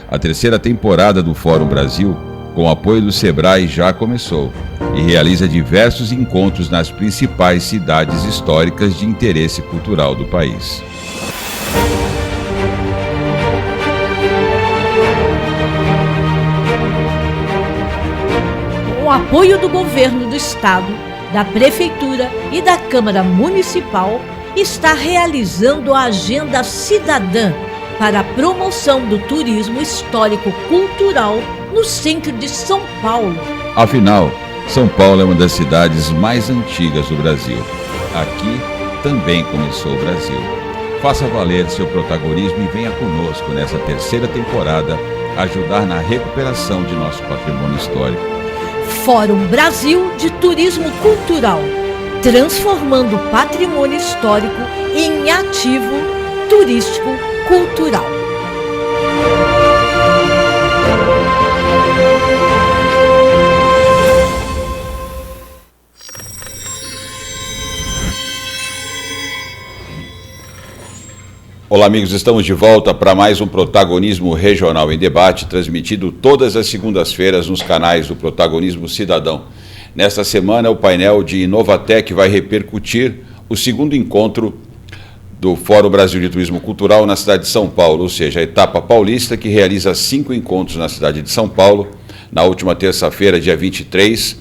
A terceira temporada do Fórum Brasil, com o apoio do Sebrae, já começou e realiza diversos encontros nas principais cidades históricas de interesse cultural do país. Com o apoio do Governo do Estado, da Prefeitura e da Câmara Municipal, está realizando a Agenda Cidadã para a promoção do turismo histórico-cultural no centro de São Paulo. Afinal, São Paulo é uma das cidades mais antigas do Brasil. Aqui também começou o Brasil. Faça valer seu protagonismo e venha conosco nessa terceira temporada ajudar na recuperação de nosso patrimônio histórico. Fórum Brasil de Turismo Cultural, transformando o patrimônio histórico em ativo turístico-cultural. Olá, amigos, estamos de volta para mais um Protagonismo Regional em Debate, transmitido todas as segundas-feiras nos canais do Protagonismo Cidadão. Nesta semana, o painel de Inovatec vai repercutir o segundo encontro do Fórum Brasil de Turismo Cultural na cidade de São Paulo, ou seja, a etapa paulista, que realiza 5 encontros na cidade de São Paulo. Na última terça-feira, dia 23,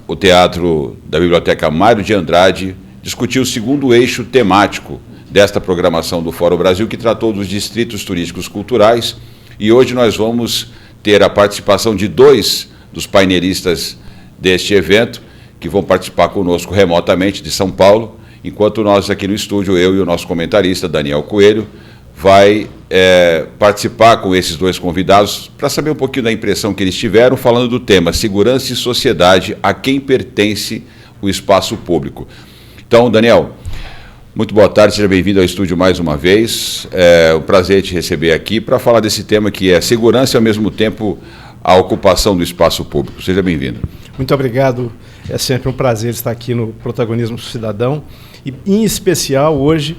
o Teatro da Biblioteca Mário de Andrade discutiu o segundo eixo temático desta programação do Fórum Brasil, que tratou dos distritos turísticos culturais, e hoje nós vamos ter a participação de 2 dos painelistas deste evento, que vão participar conosco remotamente de São Paulo, enquanto nós aqui no estúdio, eu e o nosso comentarista, Daniel Coelho, vai participar com esses 2 convidados para saber um pouquinho da impressão que eles tiveram, falando do tema Segurança e Sociedade, a quem pertence o espaço público. Então, Daniel, muito boa tarde, seja bem-vindo ao estúdio mais uma vez. É um prazer te receber aqui para falar desse tema que é segurança e, ao mesmo tempo, a ocupação do espaço público. Seja bem-vindo. Muito obrigado. É sempre um prazer estar aqui no Protagonismo Cidadão. E, em especial, hoje,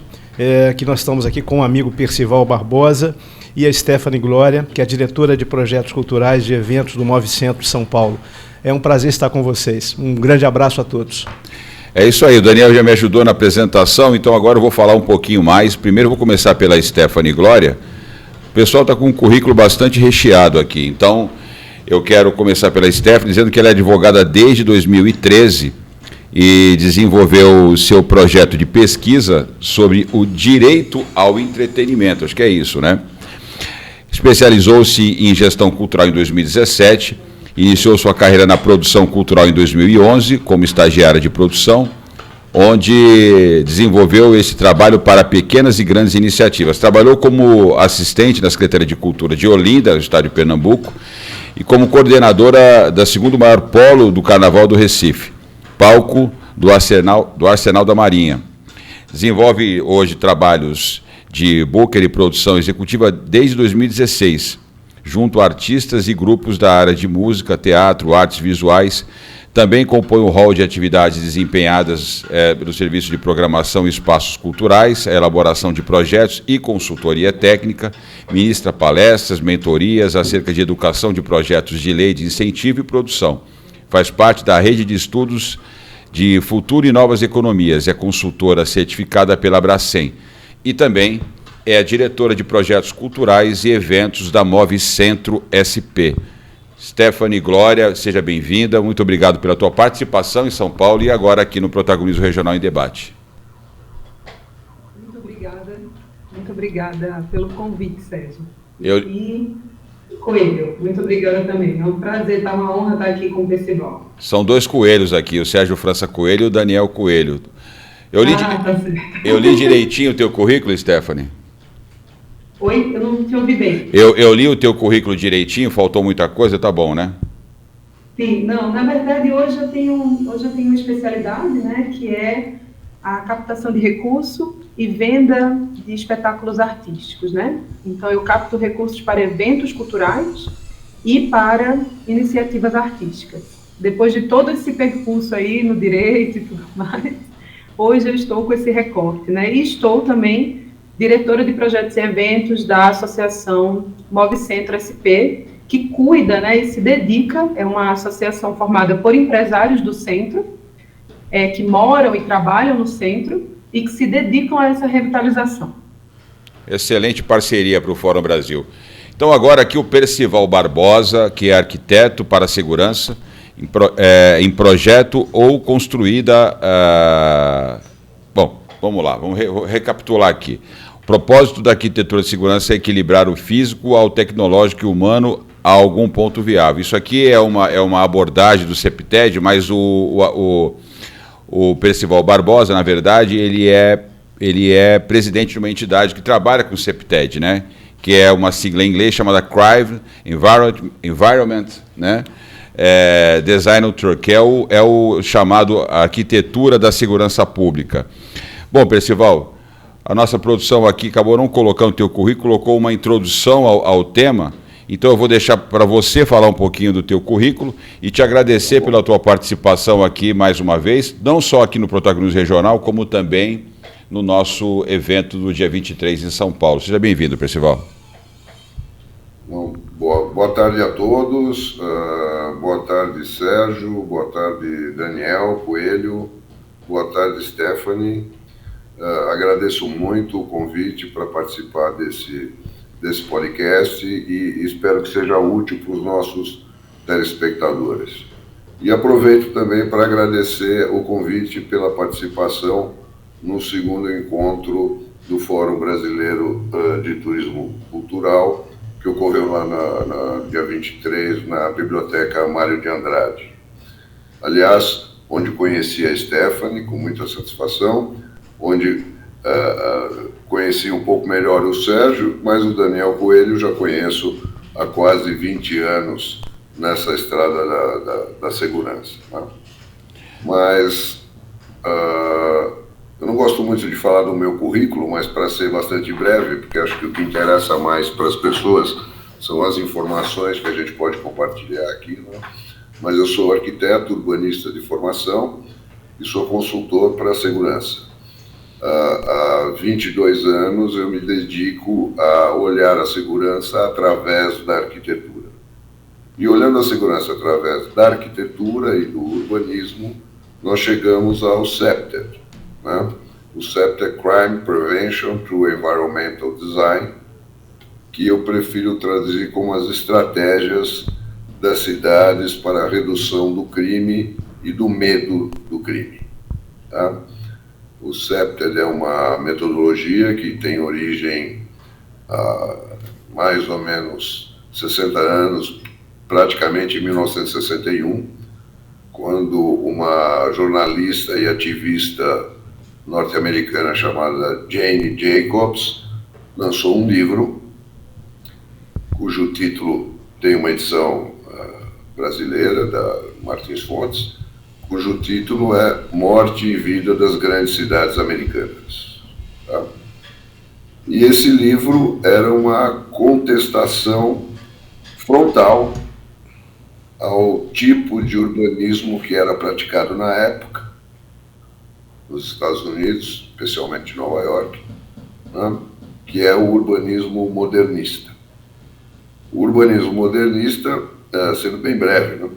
que nós estamos aqui com o amigo Percival Barbosa e a Stephanie Glória, que é a diretora de projetos culturais de eventos do Move Centro São Paulo. É um prazer estar com vocês. Um grande abraço a todos. É isso aí, o Daniel já me ajudou na apresentação, então agora eu vou falar um pouquinho mais. Primeiro eu vou começar pela Stephanie Glória. O pessoal está com um currículo bastante recheado aqui, então eu quero começar pela Stephanie, dizendo que ela é advogada desde 2013 e desenvolveu o seu projeto de pesquisa sobre o direito ao entretenimento, acho que é isso, né? Especializou-se em gestão cultural em 2017, iniciou sua carreira na produção cultural em 2011, como estagiária de produção, onde desenvolveu esse trabalho para pequenas e grandes iniciativas. Trabalhou como assistente na Secretaria de Cultura de Olinda, no estado de Pernambuco, e como coordenadora da segundo maior polo do Carnaval do Recife, palco do Arsenal da Marinha. Desenvolve hoje trabalhos de booker e produção executiva desde 2016, junto a artistas e grupos da área de música, teatro, artes visuais. Também compõe o rol de atividades desempenhadas pelo Serviço de Programação e Espaços Culturais, a elaboração de projetos e consultoria técnica, ministra palestras, mentorias acerca de educação de projetos de lei de incentivo e produção. Faz parte da rede de estudos de futuro e novas economias, é consultora certificada pela Abracem e também é a diretora de projetos culturais e eventos da Move Centro SP. Stephanie Glória, seja bem-vinda, muito obrigado pela tua participação em São Paulo e agora aqui no Protagonismo Regional em Debate. Muito obrigada pelo convite, Sérgio. E Coelho, muito obrigada também, é um prazer, uma honra estar aqui com o Percival. São 2 coelhos aqui, o Sérgio França Coelho e o Daniel Coelho. Eu li direitinho o teu currículo, Stephanie? Oi, eu não te ouvi bem. Eu li o teu currículo direitinho, faltou muita coisa, tá bom, né? Sim, não, na verdade hoje eu tenho uma especialidade, né, que é a captação de recurso e venda de espetáculos artísticos, né? Então eu capto recursos para eventos culturais e para iniciativas artísticas. Depois de todo esse percurso aí no direito e tudo mais, hoje eu estou com esse recorte, né? E estou também diretora de projetos e eventos da Associação Move Centro SP, que cuida, né, e se dedica, é uma associação formada por empresários do centro, que moram e trabalham no centro e que se dedicam a essa revitalização. Excelente parceria para o Fórum Brasil. Então agora aqui o Percival Barbosa, que é arquiteto para a segurança, em projeto ou construída... Bom, vamos lá, vamos recapitular aqui. O propósito da arquitetura de segurança é equilibrar o físico ao tecnológico e humano a algum ponto viável. Isso aqui é uma abordagem do CEPTED, mas o Percival Barbosa, na verdade, ele é presidente de uma entidade que trabalha com o CEPTED, né? Que é uma sigla em inglês chamada CRIVE, Environment, né? Design Authority, que é o chamado arquitetura da segurança pública. Bom, Percival, a nossa produção aqui acabou não colocando o teu currículo, colocou uma introdução ao tema, então eu vou deixar para você falar um pouquinho do teu currículo e te agradecer pela tua participação aqui mais uma vez, não só aqui no Protagonismo Regional, como também no nosso evento do dia 23 em São Paulo. Seja bem-vindo, Percival. Bom, boa tarde a todos, boa tarde Sérgio, boa tarde Daniel Coelho, boa tarde Stephanie. Agradeço muito o convite para participar desse podcast e espero que seja útil para os nossos telespectadores. E aproveito também para agradecer o convite pela participação no segundo encontro do Fórum Brasileiro de Turismo Cultural, que ocorreu lá no dia 23, na Biblioteca Mário de Andrade. Aliás, onde conheci a Stephanie com muita satisfação, onde conheci um pouco melhor o Sérgio, mas o Daniel Coelho já conheço há quase 20 anos nessa estrada da segurança. Né? Mas eu não gosto muito de falar do meu currículo, mas para ser bastante breve, porque acho que o que interessa mais para as pessoas são as informações que a gente pode compartilhar aqui. Né? Mas eu sou arquiteto urbanista de formação e sou consultor para a segurança. Há 22 anos eu me dedico a olhar a segurança através da arquitetura. E olhando a segurança através da arquitetura e do urbanismo, nós chegamos ao CEPTED. Né? O CEPTED Crime Prevention through Environmental Design, que eu prefiro traduzir como as estratégias das cidades para a redução do crime e do medo do crime. Tá? O CEPTED é uma metodologia que tem origem há mais ou menos 60 anos, praticamente em 1961, quando uma jornalista e ativista norte-americana chamada Jane Jacobs lançou um livro, cujo título tem uma edição brasileira da Martins Fontes, cujo título é Morte e Vida das Grandes Cidades Americanas. Tá? E esse livro era uma contestação frontal ao tipo de urbanismo que era praticado na época, nos Estados Unidos, especialmente em Nova York, né? Que é o urbanismo modernista. O urbanismo modernista, sendo bem breve, né?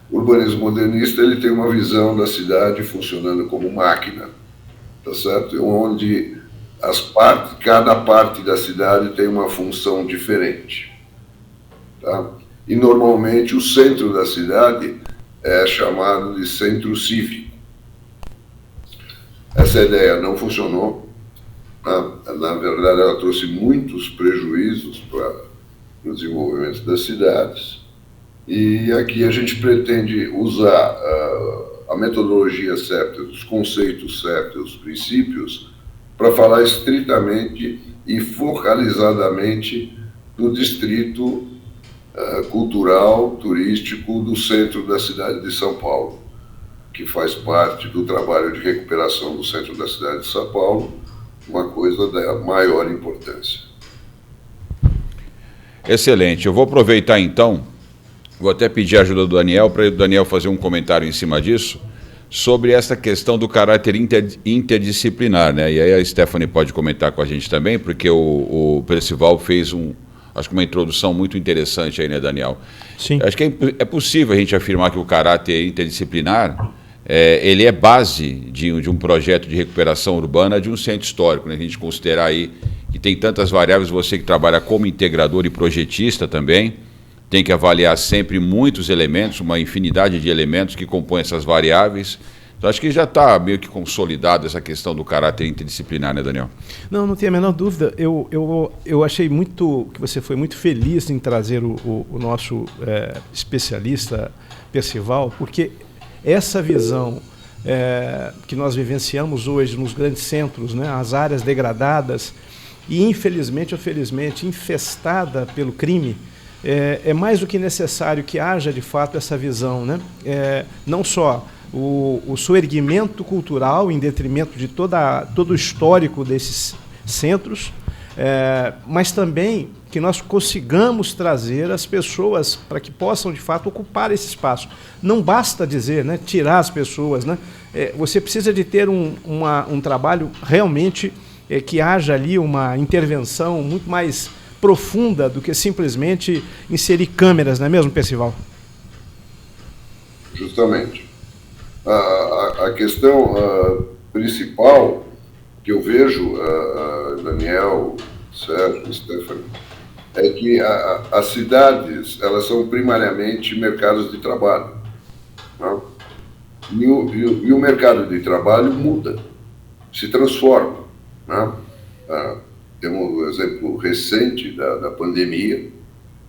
O urbanismo modernista ele tem uma visão da cidade funcionando como máquina, tá certo? Onde cada parte da cidade tem uma função diferente. Tá? E normalmente o centro da cidade é chamado de centro cívico. Essa ideia não funcionou. Na verdade, ela trouxe muitos prejuízos para o desenvolvimento das cidades. E aqui a gente pretende usar a metodologia CEPTED, os conceitos CEPTED, os princípios, para falar estritamente e focalizadamente do distrito cultural, turístico do centro da cidade de São Paulo, que faz parte do trabalho de recuperação do centro da cidade de São Paulo, uma coisa da maior importância. Excelente. Eu vou aproveitar então, vou até pedir a ajuda do Daniel, para o Daniel fazer um comentário em cima disso, sobre essa questão do caráter interdisciplinar, né? E aí a Stephanie pode comentar com a gente também, porque o Percival fez acho que uma introdução muito interessante aí, né, Daniel? Sim. Acho que é possível a gente afirmar que o caráter interdisciplinar ele é base de um projeto de recuperação urbana de um centro histórico, né? A gente considerar aí que tem tantas variáveis, você que trabalha como integrador e projetista também, tem que avaliar sempre muitos elementos, uma infinidade de elementos que compõem essas variáveis. Então, acho que já está meio que consolidada essa questão do caráter interdisciplinar, né, Daniel? Não tenho a menor dúvida. Eu achei que você foi muito feliz em trazer o nosso especialista Percival, porque essa visão que nós vivenciamos hoje nos grandes centros, né, as áreas degradadas e, infelizmente ou felizmente, infestada pelo crime, é mais do que necessário que haja, de fato, essa visão, né? Não só o soerguimento cultural em detrimento de todo o histórico desses centros, mas também que nós consigamos trazer as pessoas para que possam, de fato, ocupar esse espaço. Não basta dizer, né, tirar as pessoas, né? Você precisa de ter um trabalho realmente que haja ali uma intervenção muito mais profunda do que simplesmente inserir câmeras, não é mesmo, Percival? Justamente. A questão principal que eu vejo, Daniel, Sérgio, Stephanie, é que as cidades, elas são primariamente mercados de trabalho, né? E o mercado de trabalho muda, se transforma, né? Temos um exemplo recente da pandemia,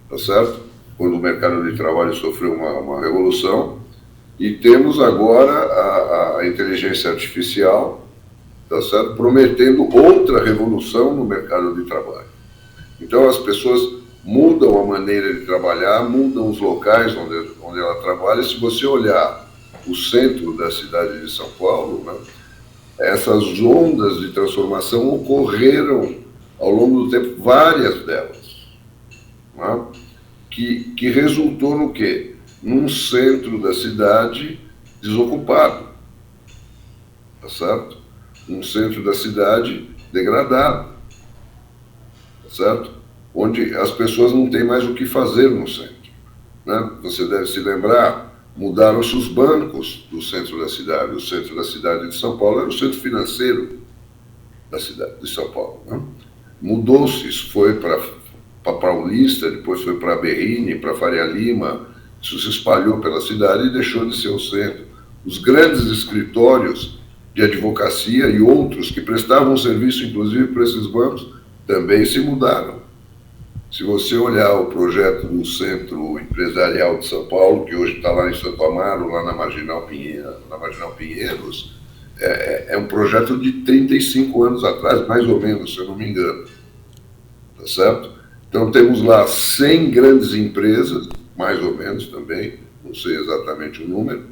tá certo? Quando o mercado de trabalho sofreu uma revolução, e temos agora a inteligência artificial, tá certo? Prometendo outra revolução no mercado de trabalho. Então as pessoas mudam a maneira de trabalhar, mudam os locais onde ela trabalha. Se você olhar o centro da cidade de São Paulo, né, essas ondas de transformação ocorreram ao longo do tempo, várias delas, né, que resultou no quê? Num centro da cidade desocupado, tá certo? Um centro da cidade degradado, tá certo? Onde as pessoas não têm mais o que fazer no centro, né? Você deve se lembrar, mudaram-se os bancos do centro da cidade. O centro da cidade de São Paulo era o centro financeiro da cidade de São Paulo, né? Mudou-se, isso foi para Paulista, depois foi para Berrini, para Faria Lima, isso se espalhou pela cidade e deixou de ser o centro. Os grandes escritórios de advocacia e outros que prestavam serviço, inclusive, para esses bancos, também se mudaram. Se você olhar o projeto do Centro Empresarial de São Paulo, que hoje está lá em Santo Amaro, lá na Marginal Pinheiros, é um projeto de 35 anos atrás, mais ou menos, se eu não me engano. Tá certo? Então temos lá 100 grandes empresas, mais ou menos também, não sei exatamente o número,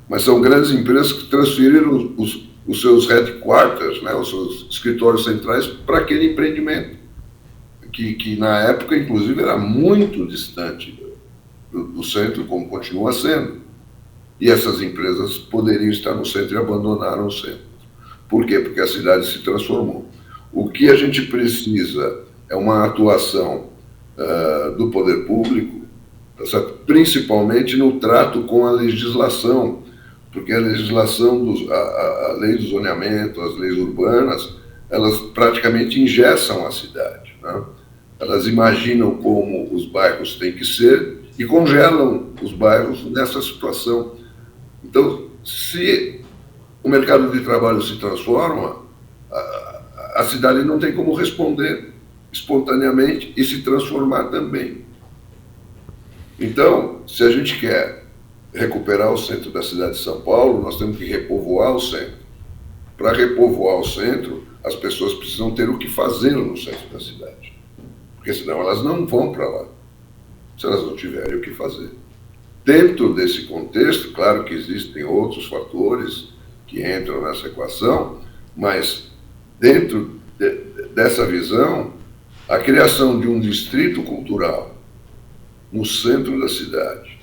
mas são grandes empresas que transferiram os seus headquarters, né, os seus escritórios centrais, para aquele empreendimento, que na época, inclusive, era muito distante do centro, como continua sendo. E essas empresas poderiam estar no centro e abandonaram o centro. Por quê? Porque a cidade se transformou. O que a gente precisa é uma atuação do poder público, principalmente no trato com a legislação, porque a legislação, a lei do zoneamento, as leis urbanas, elas praticamente engessam a cidade, né? Elas imaginam como os bairros têm que ser e congelam os bairros nessa situação. Então, se o mercado de trabalho se transforma, a cidade não tem como responder espontaneamente e se transformar também. Então, se a gente quer recuperar o centro da cidade de São Paulo, nós temos que repovoar o centro. Para repovoar o centro, as pessoas precisam ter o que fazer no centro da cidade, porque senão elas não vão para lá, se elas não tiverem o que fazer. Dentro desse contexto, claro que existem outros fatores que entram nessa equação, mas dentro dessa visão, a criação de um distrito cultural no centro da cidade,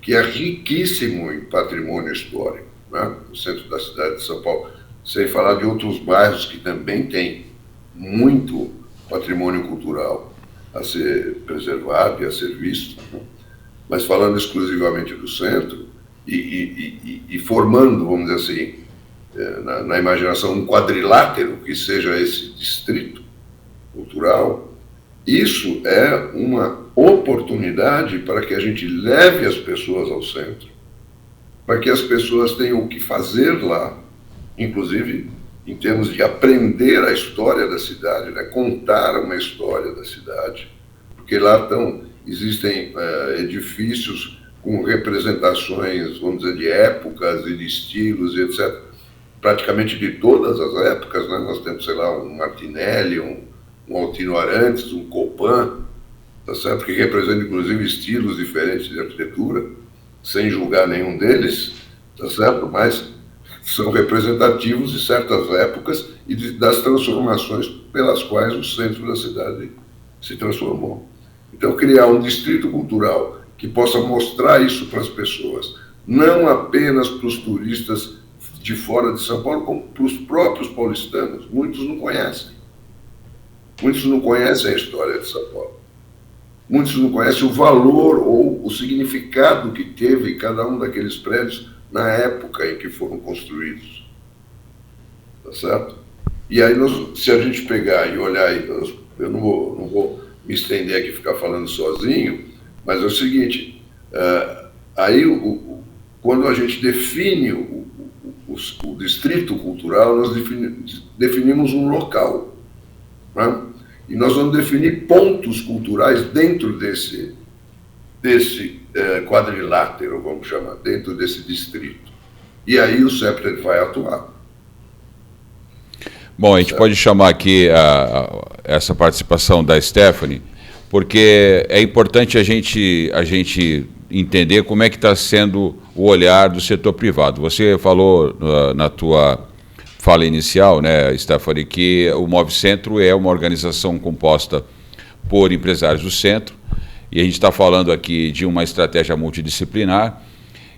que é riquíssimo em patrimônio histórico, né, no centro da cidade de São Paulo, sem falar de outros bairros que também têm muito patrimônio cultural a ser preservado e a ser visto, né? Mas falando exclusivamente do centro e formando, vamos dizer assim, na imaginação, um quadrilátero que seja esse distrito cultural, isso é uma oportunidade para que a gente leve as pessoas ao centro, para que as pessoas tenham o que fazer lá, inclusive em termos de aprender a história da cidade, né? Contar uma história da cidade, porque lá existem edifícios com representações, vamos dizer, de épocas e de estilos e etc., praticamente de todas as épocas, né? Nós temos, sei lá, um Martinelli, um Altino Arantes, um Copan, tá certo? Que representam, inclusive, estilos diferentes de arquitetura, sem julgar nenhum deles, tá certo? Mas são representativos de certas épocas e das transformações pelas quais o centro da cidade se transformou. Então, criar um distrito cultural que possa mostrar isso para as pessoas, não apenas para os turistas de fora de São Paulo, como para os próprios paulistanos. Muitos não conhecem. Muitos não conhecem a história de São Paulo. Muitos não conhecem o valor ou o significado que teve cada um daqueles prédios na época em que foram construídos. Tá certo? E aí, se a gente pegar e olhar, eu não vou me estender aqui e ficar falando sozinho, mas é o seguinte, aí quando a gente define o distrito cultural, nós definimos um local, né? E nós vamos definir pontos culturais dentro desse quadrilátero, vamos chamar, dentro desse distrito. E aí o CEPTED vai atuar. Bom, a gente pode chamar aqui essa participação da Stephanie, porque é importante a gente entender como é que está sendo o olhar do setor privado. Você falou na tua fala inicial, né, Stephanie, que o Move Centro é uma organização composta por empresários do centro, e a gente está falando aqui de uma estratégia multidisciplinar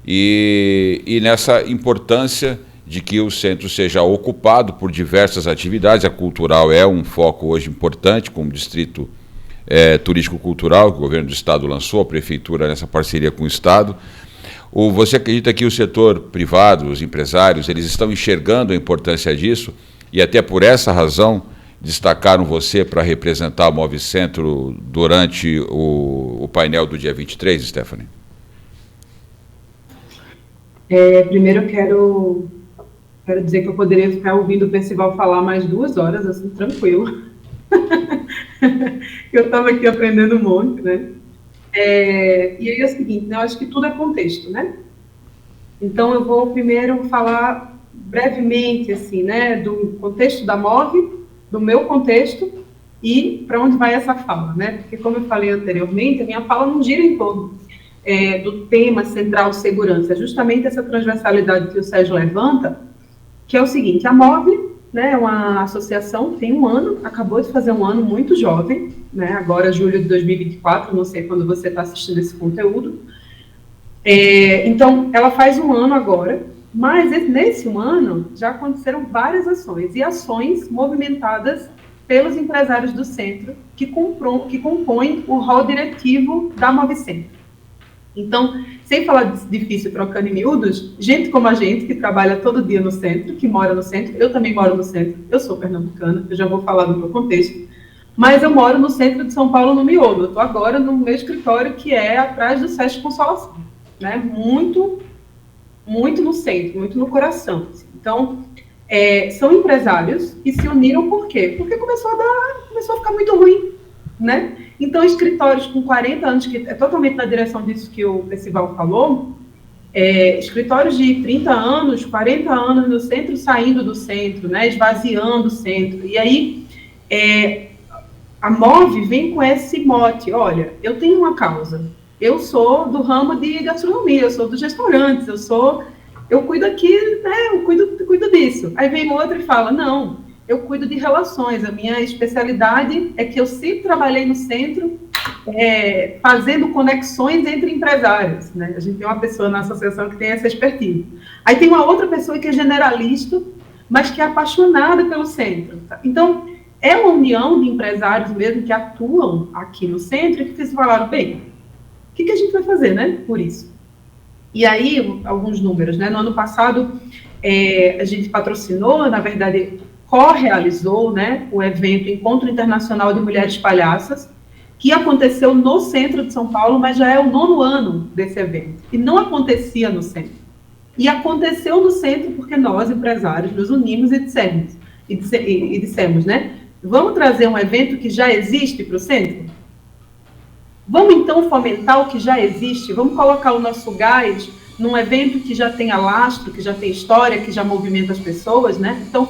e nessa importância de que o centro seja ocupado por diversas atividades. A cultural é um foco hoje importante, como distrito turístico-cultural, que o governo do Estado lançou, a Prefeitura nessa parceria com o Estado. Você acredita que o setor privado, os empresários, eles estão enxergando a importância disso e até por essa razão destacaram você para representar o Move Centro durante o painel do dia 23, Stephanie? Primeiro eu quero dizer que eu poderia ficar ouvindo o Percival falar mais 2 horas, assim, tranquilo. Eu estava aqui aprendendo um monte, né? E aí é o seguinte, né? Eu acho que tudo é contexto, né? Então eu vou primeiro falar brevemente, assim, né, do contexto da Move, do meu contexto e para onde vai essa fala, né? Porque, como eu falei anteriormente, a minha fala não gira em torno do tema central segurança, justamente essa transversalidade que o Sérgio levanta, que é o seguinte: a Move, né, é uma associação que tem 1 ano, acabou de fazer 1 ano, muito jovem, né, agora julho de 2024, não sei quando você está assistindo esse conteúdo. Então, ela faz 1 ano agora, mas nesse 1 ano já aconteceram várias ações, e ações movimentadas pelos empresários do centro que compõem o rol diretivo da Move Centro. Então, sem falar difícil, trocando em miúdos, gente como a gente, que trabalha todo dia no centro, que mora no centro, eu também moro no centro, eu sou pernambucana, eu já vou falar do meu contexto, mas eu moro no centro de São Paulo, no miolo. Eu estou agora no meu escritório, que é atrás do SESC Consolação, né? Muito, muito no centro, muito no coração. Então, são empresários que se uniram por quê? Porque começou a ficar muito ruim, né? Então, escritórios com 40 anos, que é totalmente na direção disso que o Percival falou, escritórios de 30 anos, 40 anos no centro, saindo do centro, né, esvaziando o centro. E aí, a Move vem com esse mote: olha, eu tenho uma causa, eu sou do ramo de gastronomia, eu sou dos restaurantes, eu cuido aqui, né, eu cuido disso. Aí vem outro e fala: não, eu cuido de relações, a minha especialidade é que eu sempre trabalhei no centro, fazendo conexões entre empresários, né? A gente tem uma pessoa na associação que tem essa expertise. Aí tem uma outra pessoa que é generalista, mas que é apaixonada pelo centro. Tá? Então, é uma união de empresários mesmo que atuam aqui no centro e que se falaram, bem, o que a gente vai fazer, né, por isso? E aí, alguns números, né? No ano passado, a gente patrocinou, na verdade, co-realizou, né, o evento Encontro Internacional de Mulheres Palhaças, que aconteceu no centro de São Paulo, mas já é o 9º ano desse evento, e não acontecia no centro. E aconteceu no centro porque nós, empresários, nos unimos e dissemos, né, vamos trazer um evento que já existe para o centro? Vamos, então, fomentar o que já existe? Vamos colocar o nosso gás num evento que já tem lastro, que já tem história, que já movimenta as pessoas, né? Então,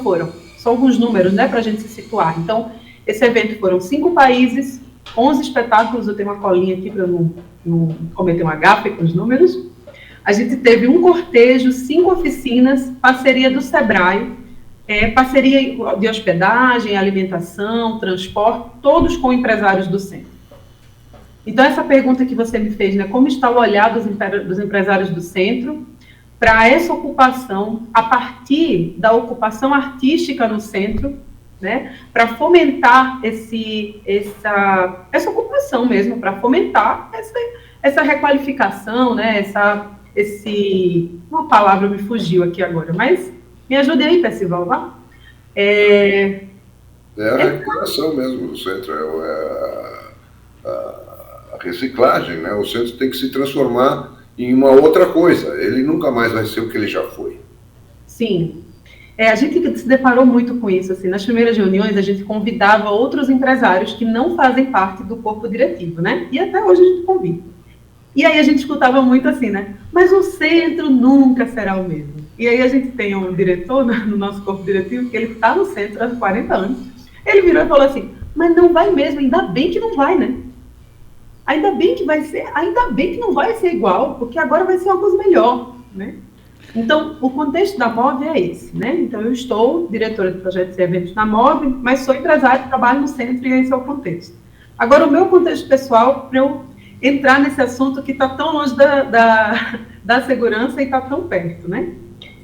são alguns números, né, para a gente se situar. Então, esse evento foram 5 países, 11 espetáculos, eu tenho uma colinha aqui para eu não cometer uma gafe com os números. A gente teve um cortejo, 5 oficinas, parceria do Sebrae, parceria de hospedagem, alimentação, transporte, todos com empresários do centro. Então, essa pergunta que você me fez, né, como está o olhar dos empresários do centro para essa ocupação, a partir da ocupação artística no centro, né, para fomentar essa ocupação mesmo, para fomentar essa requalificação, né, uma palavra me fugiu aqui agora, mas me ajude aí, Percival, vá. É a recuperação mesmo do centro, a reciclagem, né? O centro tem que se transformar em uma outra coisa, ele nunca mais vai ser o que ele já foi. Sim. A gente se deparou muito com isso, assim, nas primeiras reuniões a gente convidava outros empresários que não fazem parte do corpo diretivo, né, e até hoje a gente convida. E aí a gente escutava muito assim, né, mas o centro nunca será o mesmo. E aí a gente tem um diretor no nosso corpo diretivo, que ele está no centro há 40 anos, ele virou e falou assim, mas não vai mesmo, ainda bem que não vai, né, ainda bem que não vai ser igual, porque agora vai ser uma coisa melhor, né. Então, o contexto da MOVE é esse, né? Então, eu estou diretora de projetos e eventos na MOVE, mas sou empresária, trabalho no centro e esse é o contexto. Agora, o meu contexto pessoal, para eu entrar nesse assunto que está tão longe da segurança e está tão perto, né?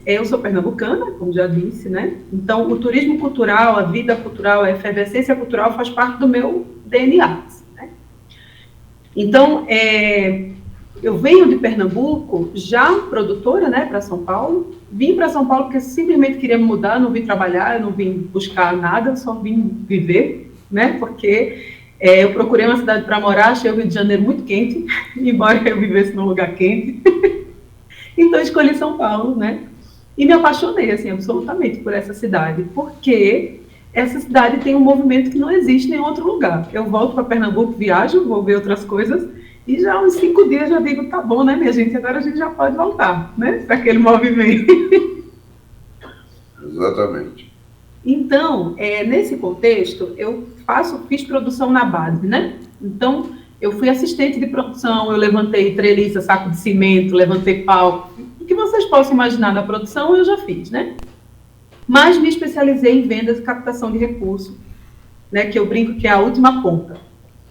Eu sou pernambucana, como já disse, né? Então, o turismo cultural, a vida cultural, a efervescência cultural faz parte do meu DNA, né? Então, eu venho de Pernambuco, já produtora, né, para São Paulo. Vim para São Paulo porque simplesmente queria me mudar, não vim trabalhar, não vim buscar nada, só vim viver, né, porque eu procurei uma cidade para morar, achei o Rio de Janeiro muito quente, embora eu vivesse num lugar quente. Então, escolhi São Paulo, né, e me apaixonei, assim, absolutamente por essa cidade, porque essa cidade tem um movimento que não existe em nenhum outro lugar. Eu volto para Pernambuco, viajo, vou ver outras coisas, e já uns 5 dias já digo, tá bom, né, minha gente, agora a gente já pode voltar, né, para aquele movimento. Exatamente. Então, nesse contexto, eu fiz produção na base, né, então, eu fui assistente de produção, eu levantei treliça, saco de cimento, levantei palco, o que vocês possam imaginar na produção, eu já fiz, né, mas me especializei em vendas e captação de recursos, né, que eu brinco que é a última ponta,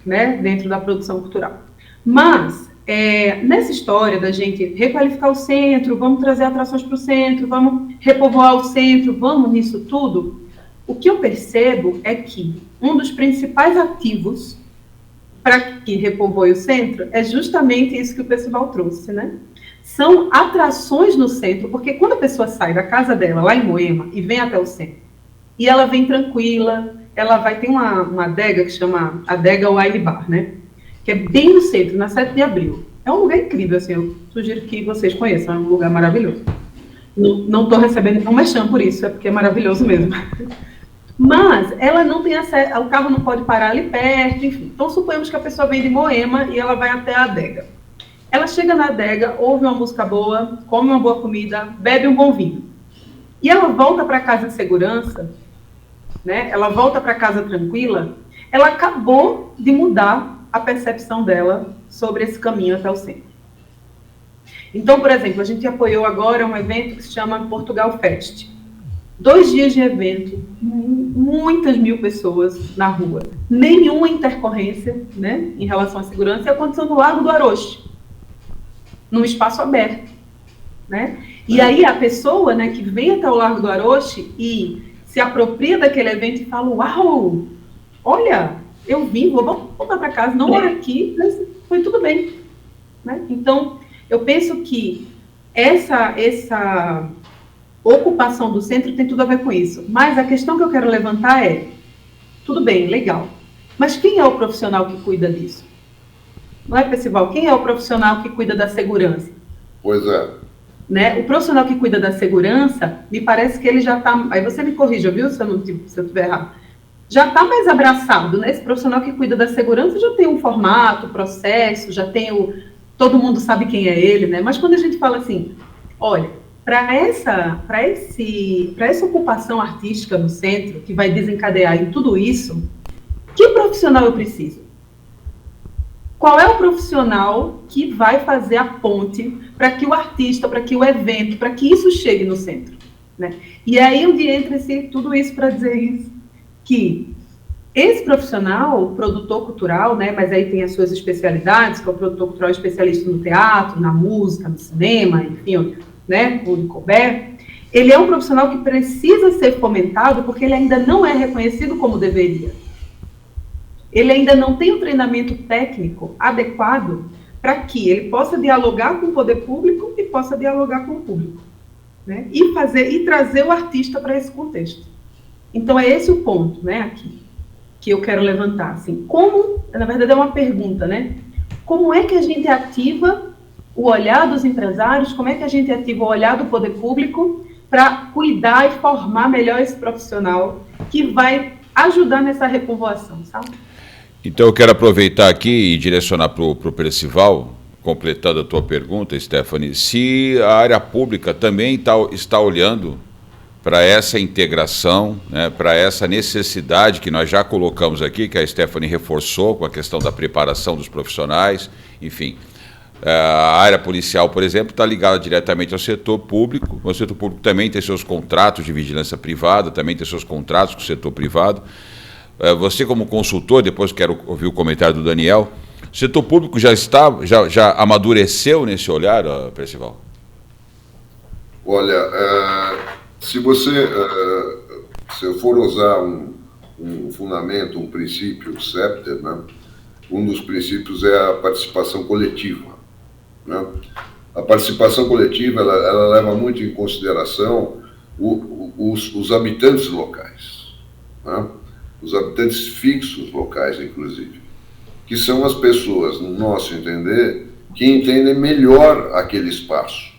né, dentro da produção cultural. Mas, nessa história da gente requalificar o centro, vamos trazer atrações para o centro, vamos repovoar o centro, vamos nisso tudo, o que eu percebo é que um dos principais ativos para que repovoe o centro é justamente isso que o Percival trouxe, né? São atrações no centro, porque quando a pessoa sai da casa dela, lá em Moema, e vem até o centro, e ela vem tranquila, ela vai ter uma adega que chama Adega Wine Bar, né? Que é bem no centro, na 7 de abril. É um lugar incrível, assim, eu sugiro que vocês conheçam, é um lugar maravilhoso. Não estou recebendo nenhum merchan por isso, é porque é maravilhoso mesmo. Mas ela não tem acesso, o carro não pode parar ali perto, enfim. Então, suponhamos que a pessoa vem de Moema e ela vai até a adega. Ela chega na adega, ouve uma música boa, come uma boa comida, bebe um bom vinho. E ela volta para casa de segurança, né? Ela volta para casa tranquila, ela acabou de mudar a percepção dela sobre esse caminho até o centro. Então, por exemplo, a gente apoiou agora um evento que se chama Portugal Fest. 2 dias de evento, muitas mil pessoas na rua, nenhuma intercorrência, né, em relação à segurança, e aconteceu no Largo do Aroche, num espaço aberto, né? E aí a pessoa, né, que vem até o Largo do Aroche e se apropria daquele evento e fala, uau, olha, eu vim, vou voltar para casa, não moro aqui, mas foi tudo bem, né? Então, eu penso que essa ocupação do centro tem tudo a ver com isso. Mas a questão que eu quero levantar é, tudo bem, legal, mas quem é o profissional que cuida disso? Não é, Percival? Quem é o profissional que cuida da segurança? Pois é. Né? O profissional que cuida da segurança, me parece que ele já está... Aí você me corrija, viu, se eu estiver errado. Já está mais abraçado, né? Esse profissional que cuida da segurança já tem um formato, processo, já tem todo mundo sabe quem é ele, né? Mas quando a gente fala assim, olha, para essa ocupação artística no centro, que vai desencadear em tudo isso, que profissional eu preciso? Qual é o profissional que vai fazer a ponte para que o artista, para que o evento, para que isso chegue no centro, né? E aí onde entra tudo isso para dizer isso, que esse profissional, o produtor cultural, né, mas aí tem as suas especialidades, que é o produtor cultural especialista no teatro, na música, no cinema, enfim, né, o couber, ele é um profissional que precisa ser fomentado porque ele ainda não é reconhecido como deveria. Ele ainda não tem um treinamento técnico adequado para que ele possa dialogar com o poder público e possa dialogar com o público, né, e trazer o artista para esse contexto. Então, é esse o ponto, né, aqui, que eu quero levantar. Assim, na verdade, é uma pergunta, né? Como é que a gente ativa o olhar dos empresários, como é que a gente ativa o olhar do poder público para cuidar e formar melhor esse profissional que vai ajudar nessa repovoação, sabe? Então, eu quero aproveitar aqui e direcionar para o Percival, completando a tua pergunta, Stephanie, se a área pública também está olhando para essa integração, né, para essa necessidade que nós já colocamos aqui, que a Stephanie reforçou com a questão da preparação dos profissionais, enfim. A área policial, por exemplo, está ligada diretamente ao setor público. O setor público também tem seus contratos de vigilância privada, também tem seus contratos com o setor privado. Você, como consultor, depois quero ouvir o comentário do Daniel, o setor público já amadureceu nesse olhar, Percival? Olha, se eu for usar um fundamento, um princípio CEPTER, né, um dos princípios é a participação coletiva, né? A participação coletiva ela leva muito em consideração os habitantes locais, né? Os habitantes fixos locais, inclusive, que são as pessoas, no nosso entender, que entendem melhor aquele espaço.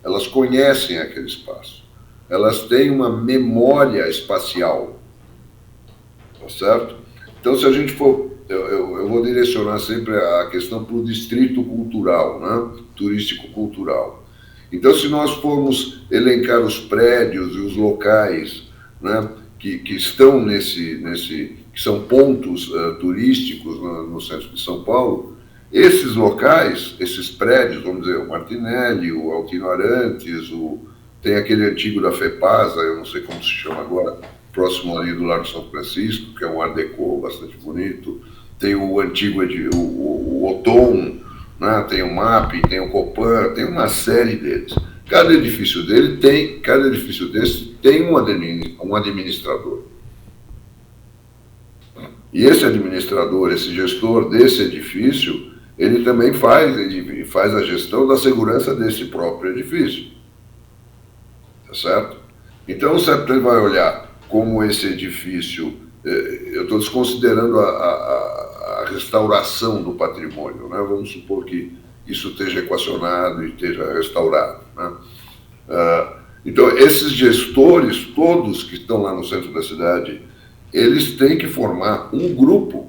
Elas conhecem aquele espaço. Elas têm uma memória espacial, tá certo? Então, se a gente for, eu vou direcionar sempre a questão para o distrito cultural, né? Turístico-cultural. Então, se nós formos elencar os prédios e os locais, né, que estão que são pontos turísticos no centro de São Paulo, esses locais, esses prédios, vamos dizer, o Martinelli, o Altino Arantes, tem aquele antigo da FEPASA, eu não sei como se chama agora, próximo ali do Largo São Francisco, que é um Art Deco bastante bonito, tem o antigo, o Otom, né? Tem o MAP, tem o Copan, tem uma série deles. Cada edifício desse tem um administrador. E esse administrador, esse gestor desse edifício, ele também faz a gestão da segurança desse próprio edifício. Tá certo? Então o CEPTER vai olhar como esse edifício, eu estou desconsiderando a restauração do patrimônio, né? Vamos supor que isso esteja equacionado e esteja restaurado, né? Então, esses gestores todos que estão lá no centro da cidade, eles têm que formar um grupo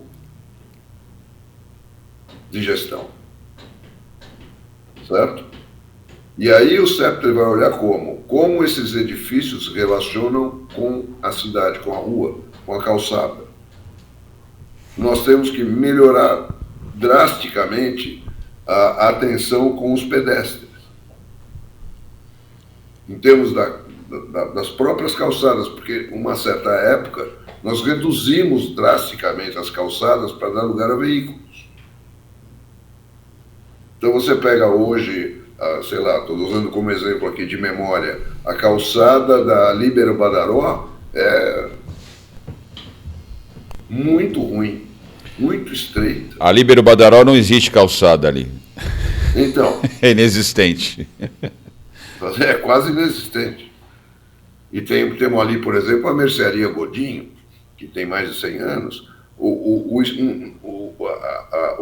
de gestão, certo? E aí o CEPTER vai olhar como esses edifícios relacionam com a cidade, com a rua, com a calçada. Nós temos que melhorar drasticamente a atenção com os pedestres. Em termos das próprias calçadas, porque uma certa época nós reduzimos drasticamente as calçadas para dar lugar a veículos. Então você pega hoje, sei lá, estou usando como exemplo aqui de memória, a calçada da Líbero Badaró é muito ruim, muito estreita. A Líbero Badaró não existe calçada ali. Então. É inexistente. É quase inexistente. E temos ali, por exemplo, a Mercearia Godinho, que tem mais de 100 anos. O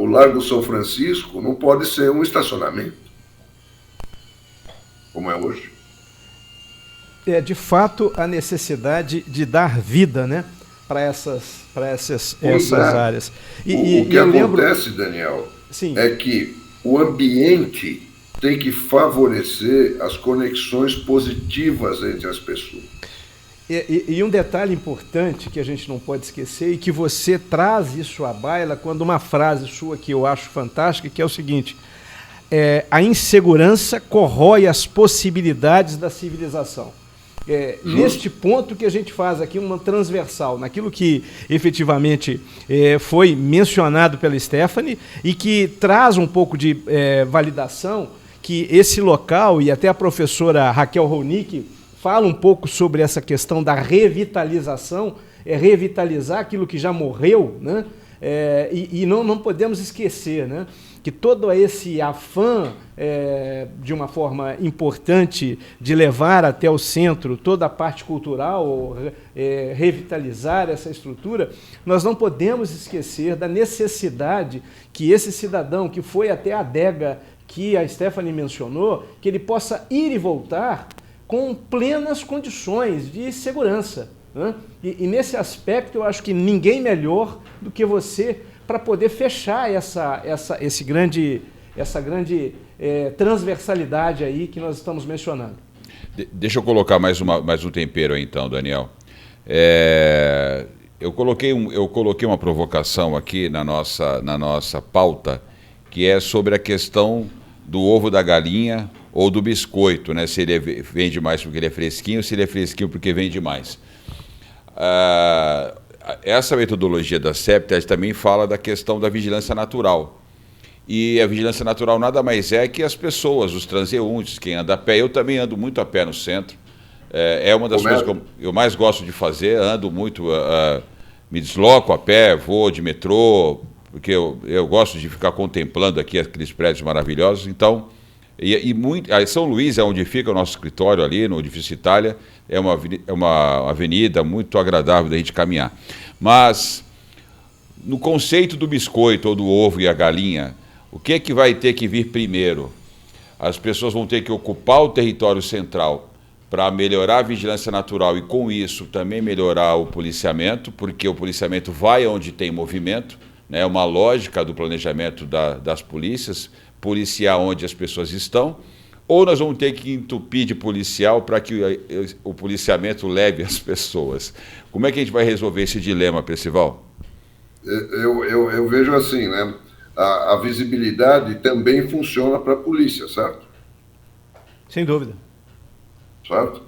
Largo São Francisco não pode ser um estacionamento, como é hoje. É, de fato, a necessidade de dar vida, né, para essas áreas. O que acontece, Daniel, sim, é que o ambiente tem que favorecer as conexões positivas entre as pessoas. E um detalhe importante que a gente não pode esquecer e que você traz isso à baila quando uma frase sua que eu acho fantástica, que é o seguinte: a insegurança corrói as possibilidades da civilização. Neste ponto que a gente faz aqui uma transversal, naquilo que efetivamente foi mencionado pela Stephanie e que traz um pouco de validação, que esse local, e até a professora Raquel Ronick fala um pouco sobre essa questão da revitalização, revitalizar aquilo que já morreu, né? E não podemos esquecer, né, que todo esse afã, de uma forma importante, de levar até o centro toda a parte cultural, revitalizar essa estrutura, nós não podemos esquecer da necessidade que esse cidadão que foi até a adega que a Stephanie mencionou, que ele possa ir e voltar com plenas condições de segurança, né? E nesse aspecto eu acho que ninguém melhor do que você para poder fechar essa grande transversalidade aí que nós estamos mencionando. Deixa eu colocar mais um tempero aí, então, Daniel. Eu coloquei uma provocação aqui na nossa pauta, que é sobre a questão do ovo da galinha ou do biscoito, né? Se ele vende mais porque ele é fresquinho, se ele é fresquinho porque vende mais. Essa metodologia da CEPTES também fala da questão da vigilância natural. E a vigilância natural nada mais é que as pessoas, os transeuntes, quem anda a pé. Eu também ando muito a pé no centro. É uma das coisas que eu mais gosto de fazer, ando muito, me desloco a pé, vou de metrô, porque eu gosto de ficar contemplando aqui aqueles prédios maravilhosos. Então, São Luís é onde fica o nosso escritório ali, no Edifício Itália, é uma avenida muito agradável da gente caminhar. Mas, no conceito do biscoito ou do ovo e a galinha, o que é que vai ter que vir primeiro? As pessoas vão ter que ocupar o território central para melhorar a vigilância natural e, com isso, também melhorar o policiamento, porque o policiamento vai onde tem movimento, né? É uma lógica do planejamento das polícias, policiar onde as pessoas estão, ou nós vamos ter que entupir de policial para que o policiamento leve as pessoas. Como é que a gente vai resolver esse dilema, Percival? Eu vejo assim, né? A visibilidade também funciona para a polícia, certo? Sem dúvida. Certo?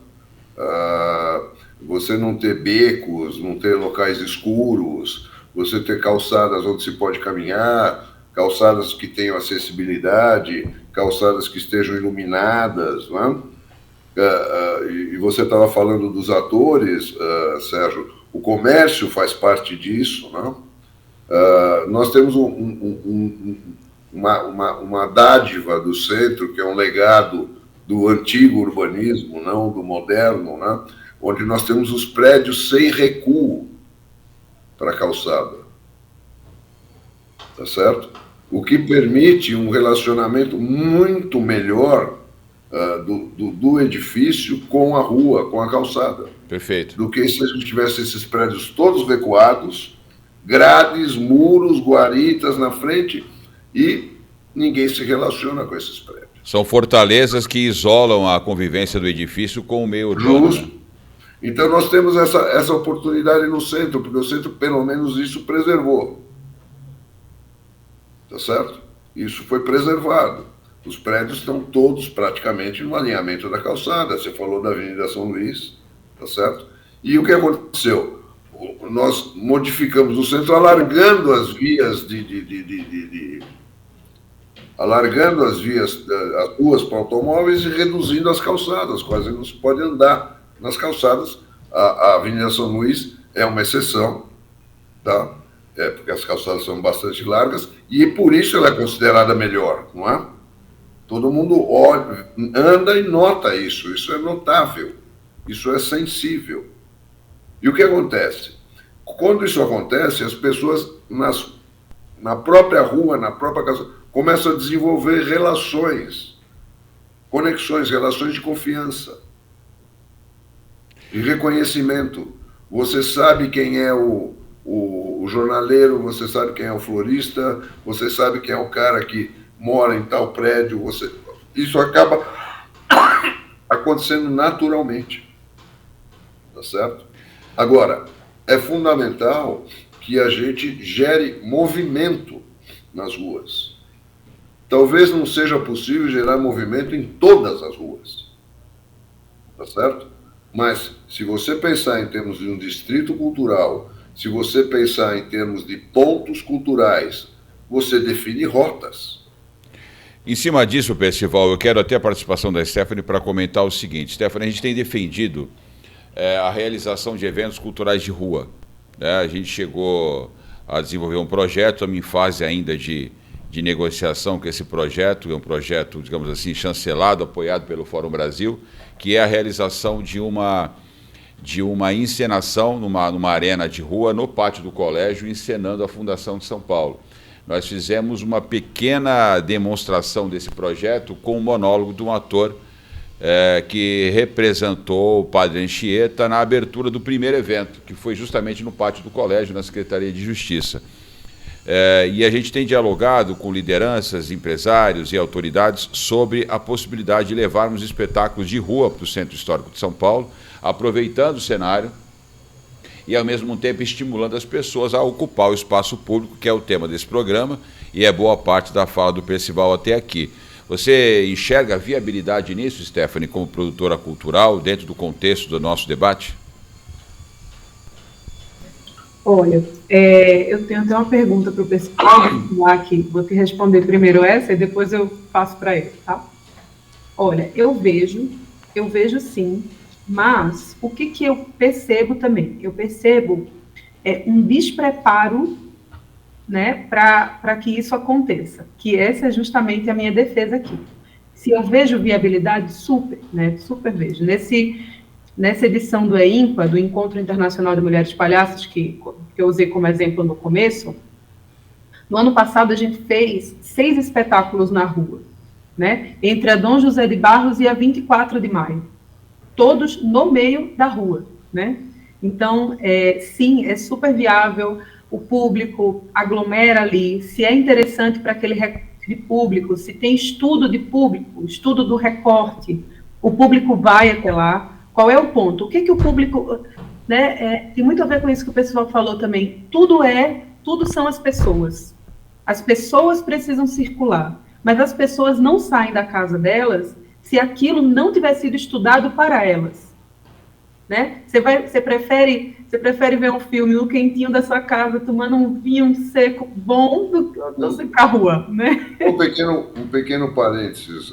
Você não ter becos, não ter locais escuros, você ter calçadas onde se pode caminhar, calçadas que tenham acessibilidade, calçadas que estejam iluminadas, né? E você estava falando dos atores, Sérgio, o comércio faz parte disso, né? Nós temos uma dádiva do centro, que é um legado do antigo urbanismo, não do moderno, né? Onde nós temos os prédios sem recuo para a calçada, tá certo? O que permite um relacionamento muito melhor do edifício com a rua, com a calçada. Perfeito. Do que se a gente tivesse esses prédios todos recuados, grades, muros, guaritas na frente, e ninguém se relaciona com esses prédios. São fortalezas que isolam a convivência do edifício com o meio urbano. Justo. Né? Então nós temos essa oportunidade no centro, porque o centro, pelo menos, isso preservou. Tá certo? Isso foi preservado. Os prédios estão todos praticamente no alinhamento da calçada. Você falou da Avenida São Luís, tá certo? E o que aconteceu? Nós modificamos o centro alargando as vias alargando as ruas para automóveis e reduzindo as calçadas, quase não se pode andar nas calçadas. A Avenida São Luís é uma exceção, tá? Porque as calçadas são bastante largas e por isso ela é considerada melhor, não é? Todo mundo olha, anda e nota isso. Isso é notável, isso é sensível. E o que acontece? Quando isso acontece, as pessoas na própria rua, na própria casa, começam a desenvolver relações, conexões, relações de confiança, de reconhecimento. Você sabe quem é o jornaleiro, você sabe quem é o florista, você sabe quem é o cara que mora em tal prédio. Isso acaba acontecendo naturalmente, tá certo? Agora, é fundamental que a gente gere movimento nas ruas. Talvez não seja possível gerar movimento em todas as ruas, tá certo? Mas, se você pensar em termos de um distrito cultural, se você pensar em termos de pontos culturais, você define rotas. Em cima disso, Percival, eu quero até a participação da Stephanie para comentar o seguinte. Stephanie, a gente tem defendido a realização de eventos culturais de rua. A gente chegou a desenvolver um projeto, estamos em fase ainda de negociação com esse projeto, é um projeto, digamos assim, chancelado, apoiado pelo Fórum Brasil, que é a realização de uma encenação numa arena de rua no pátio do colégio, encenando a Fundação de São Paulo. Nós fizemos uma pequena demonstração desse projeto com um monólogo de um ator que representou o Padre Anchieta na abertura do primeiro evento, que foi justamente no pátio do colégio, na Secretaria de Justiça. E a gente tem dialogado com lideranças, empresários e autoridades sobre a possibilidade de levarmos espetáculos de rua para o Centro Histórico de São Paulo, aproveitando o cenário e, ao mesmo tempo, estimulando as pessoas a ocupar o espaço público, que é o tema desse programa, e é boa parte da fala do Percival até aqui. Você enxerga a viabilidade nisso, Stephanie, como produtora cultural, dentro do contexto do nosso debate? Olha, eu tenho até uma pergunta para o Percival aqui. Vou te responder primeiro essa e depois eu passo para ele, tá? Olha, eu vejo sim, mas o que eu percebo também? Eu percebo um despreparo, né, para que isso aconteça, que essa é justamente a minha defesa aqui. Se eu vejo viabilidade, super, né, super vejo. Nessa edição do EIMPA, do Encontro Internacional de Mulheres Palhaças, que eu usei como exemplo no começo, no ano passado a gente fez 6 espetáculos na rua, né, entre a Dom José de Barros e a 24 de Maio, todos no meio da rua, né? Então, sim, é super viável, o público aglomera ali, se é interessante para aquele recorte de público, se tem estudo de público, estudo do recorte, o público vai até lá. Qual é o ponto? O que o público... Né, tem muito a ver com isso que o pessoal falou também. Tudo são as pessoas. As pessoas precisam circular, mas as pessoas não saem da casa delas se aquilo não tiver sido estudado para elas. Né? Você prefere ver um filme no quentinho da sua casa, tomando um vinho seco bom, do que você ir para a rua, né? Um pequeno parênteses,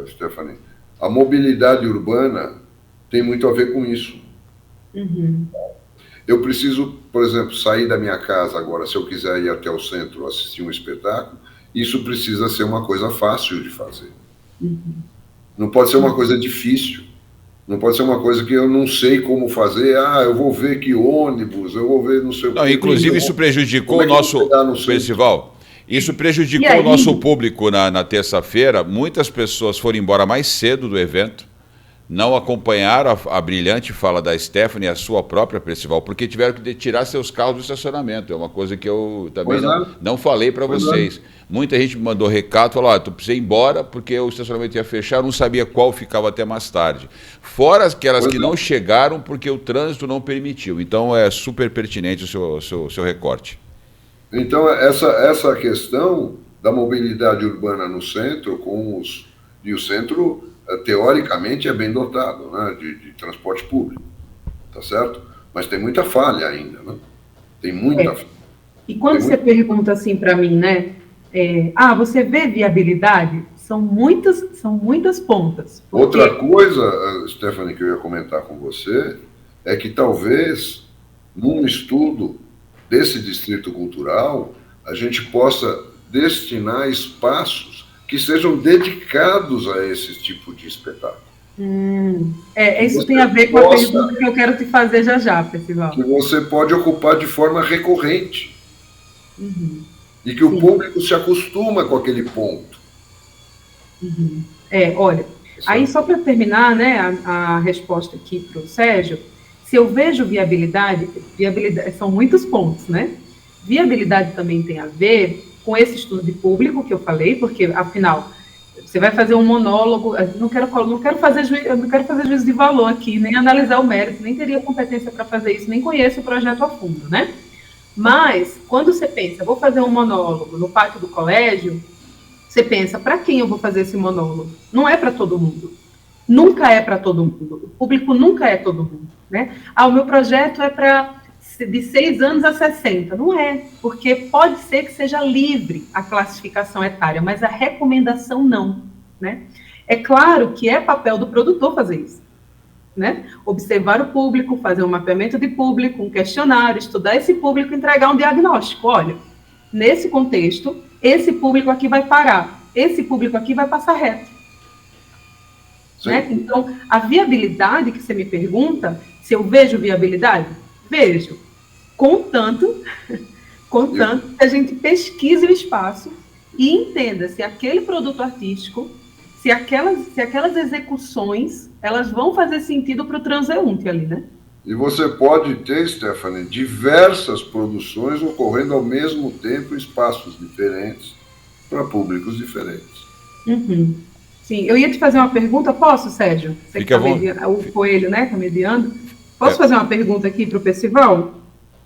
Stephanie. A mobilidade urbana tem muito a ver com isso. Uhum. Eu preciso, por exemplo, sair da minha casa agora, se eu quiser ir até o centro assistir um espetáculo, isso precisa ser uma coisa fácil de fazer. Uhum. Não pode ser uma coisa difícil. Não pode ser uma coisa que eu não sei como fazer. Eu vou ver que ônibus, eu vou ver não sei o que. Inclusive, isso prejudicou o nosso festival. Isso prejudicou o nosso público na terça-feira. Muitas pessoas foram embora mais cedo do evento, não acompanharam a brilhante fala da Stephanie e a sua própria Percival, porque tiveram que tirar seus carros do estacionamento. É uma coisa que eu também não falei para vocês. Muita gente me mandou recado, falou, tu precisa ir embora porque o estacionamento ia fechar, não sabia qual ficava até mais tarde. Fora aquelas que não chegaram porque o trânsito não permitiu. Então é super pertinente o seu recorte. Então essa questão da mobilidade urbana no centro, e o centro, teoricamente, é bem dotado, né, de transporte público, tá certo? Mas tem muita falha ainda, né? Tem muita falha. E quando você pergunta assim para mim, né, você vê viabilidade? São muitas pontas. Porque... Outra coisa, Stephanie, que eu ia comentar com você, é que talvez, num estudo desse distrito cultural, a gente possa destinar espaços que sejam dedicados a esse tipo de espetáculo. Isso tem a ver com a pergunta que eu quero te fazer já, Percival. Que você pode ocupar de forma recorrente. Uhum. E que o público se acostuma com aquele ponto. Uhum. Olha, aí só para terminar, né, a resposta aqui para o Sérgio, se eu vejo viabilidade, são muitos pontos, né? Viabilidade também tem a ver com esse estudo de público que eu falei, porque, afinal, você vai fazer um monólogo, eu não quero fazer juízo de valor aqui, nem analisar o mérito, nem teria competência para fazer isso, nem conheço o projeto a fundo, né? Mas, quando você pensa, vou fazer um monólogo no pátio do colégio, você pensa, para quem eu vou fazer esse monólogo? Não é para todo mundo. Nunca é para todo mundo. O público nunca é todo mundo, né? O meu projeto é para de 6 anos a 60. Não é, porque pode ser que seja livre a classificação etária, mas a recomendação não, né? É claro que é papel do produtor fazer isso, né? Observar o público, fazer um mapeamento de público, um questionário, estudar esse público, entregar um diagnóstico. Olha, nesse contexto, esse público aqui vai parar, esse público aqui vai passar reto. Né? Então, a viabilidade que você me pergunta, se eu vejo viabilidade, vejo. Contanto que a gente pesquise o espaço e entenda se aquele produto artístico, se aquelas execuções, elas vão fazer sentido para o transeunte ali, né? E você pode ter, Stephanie, diversas produções ocorrendo ao mesmo tempo em espaços diferentes, para públicos diferentes. Uhum. Sim, eu ia te fazer uma pergunta, posso, Sérgio? Você Fica que o Coelho, né, está mediando. Posso fazer uma pergunta aqui para o Percival?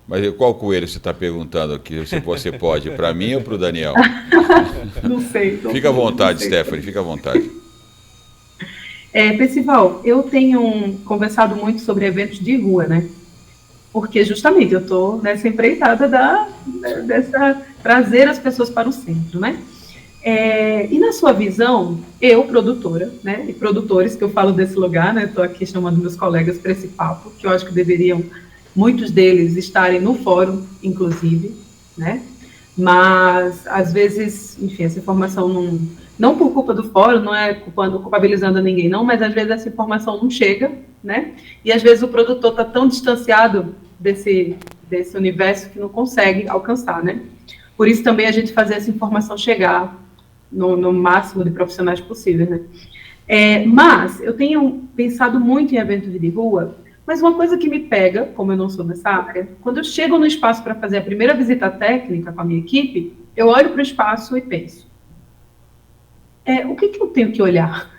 Mas qual coelho você está perguntando aqui? Se você pode, para mim ou para o Daniel? Não sei. Fica à vontade, Stephanie, fica à vontade. Percival, eu tenho conversado muito sobre eventos de rua, né? Porque justamente eu estou nessa empreitada dessa trazer as pessoas para o centro, né? E na sua visão, eu, produtora, né, e produtores que eu falo desse lugar, né, estou aqui chamando meus colegas para esse papo, que eu acho que deveriam, muitos deles, estarem no fórum, inclusive, né, mas, às vezes, enfim, essa informação não por culpa do fórum, não é culpabilizando ninguém, não, mas, às vezes, essa informação não chega, né, e, às vezes, o produtor está tão distanciado desse universo que não consegue alcançar, né. Por isso, também, a gente fazer essa informação chegar no máximo de profissionais possíveis, né? Mas eu tenho pensado muito em eventos de rua, mas uma coisa que me pega, como eu não sou dessa área, quando eu chego no espaço para fazer a primeira visita técnica com a minha equipe, eu olho para o espaço e penso, o que eu tenho que olhar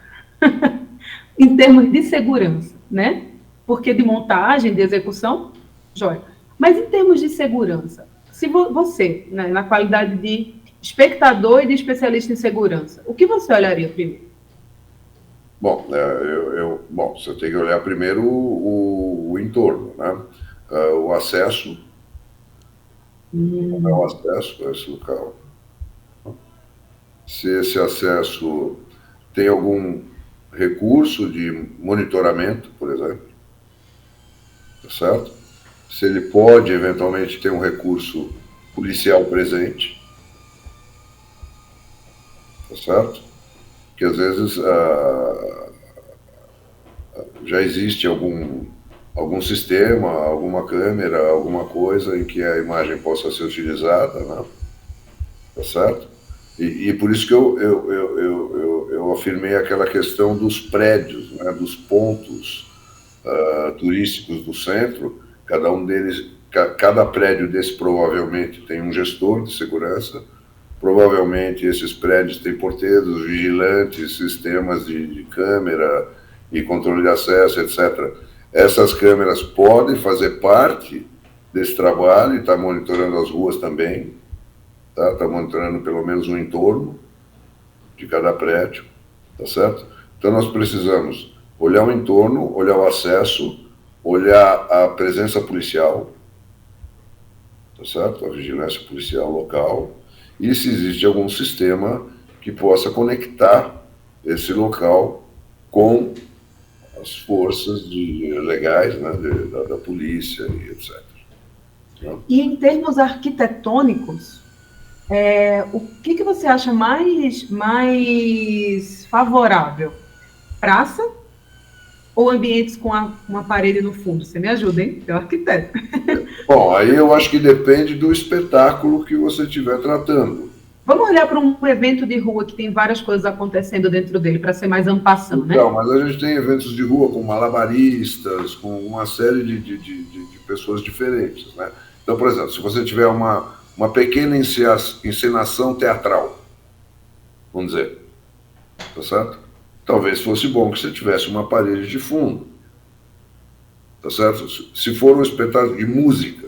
em termos de segurança, né? Porque de montagem, de execução, joia. Mas em termos de segurança, se você, né, na qualidade de espectador e de especialista em segurança, o que você olharia primeiro? Bom, você tem que olhar primeiro o entorno, né? O acesso, como é o acesso a esse local. Se esse acesso tem algum recurso de monitoramento, por exemplo, tá certo? Se ele pode, eventualmente, ter um recurso policial presente, tá certo? Porque, às vezes, já existe algum sistema, alguma câmera, alguma coisa em que a imagem possa ser utilizada, né? Tá certo? E por isso que eu afirmei aquela questão dos prédios, né? Dos pontos turísticos do centro. Cada um deles, cada prédio desse provavelmente tem um gestor de segurança, provavelmente esses prédios têm porteiros, vigilantes, sistemas de câmera e controle de acesso, etc. Essas câmeras podem fazer parte desse trabalho e estar monitorando as ruas também, tá? Está monitorando pelo menos um entorno de cada prédio, tá certo? Então nós precisamos olhar o entorno, olhar o acesso, olhar a presença policial, tá certo? A vigilância policial local, e se existe algum sistema que possa conectar esse local com as forças legais, né, da polícia e etc. E em termos arquitetônicos, o que você acha mais favorável? Praça ou ambientes com uma parede no fundo? Você me ajuda, hein? Eu arquiteto. Bom, aí eu acho que depende do espetáculo que você estiver tratando. Vamos olhar para um evento de rua que tem várias coisas acontecendo dentro dele, para ser mais ampassando, né? Não, mas a gente tem eventos de rua com malabaristas, com uma série de pessoas diferentes, né? Então, por exemplo, se você tiver uma pequena encenação teatral, vamos dizer, tá certo? Talvez fosse bom que você tivesse uma parede de fundo, tá certo? Se for um espetáculo de música,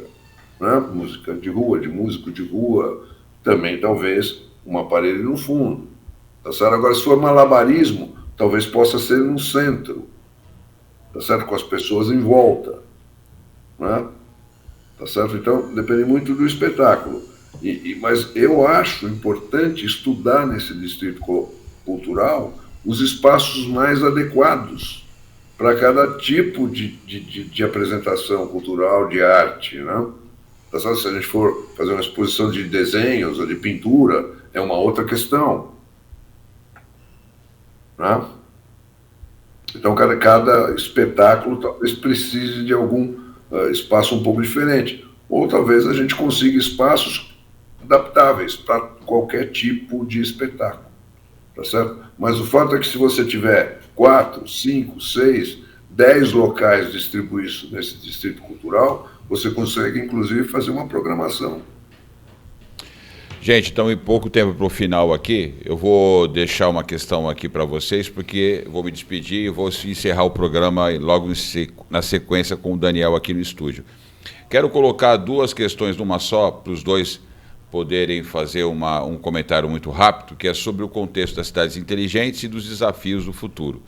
né? Música de rua, de músico de rua, também talvez uma parede no fundo, tá certo? Agora, se for malabarismo, talvez possa ser no centro, tá certo? Com as pessoas em volta, né? Tá certo? Então, depende muito do espetáculo. Mas eu acho importante estudar nesse distrito cultural os espaços mais adequados para cada tipo de apresentação cultural, de arte, né? Tá certo? Se a gente for fazer uma exposição de desenhos ou de pintura, é uma outra questão, né? Então, cada espetáculo talvez precise de algum espaço um pouco diferente. Ou talvez a gente consiga espaços adaptáveis para qualquer tipo de espetáculo, tá certo? Mas o fato é que se você tiver 4, 5, 6, 10 locais distribuídos nesse distrito cultural, você consegue, inclusive, fazer uma programação. Gente, então, em pouco tempo para o final aqui, eu vou deixar uma questão aqui para vocês, porque vou me despedir e vou encerrar o programa logo na sequência com o Daniel aqui no estúdio. Quero colocar duas questões numa só, para os dois poderem fazer um comentário muito rápido, que é sobre o contexto das cidades inteligentes e dos desafios do futuro.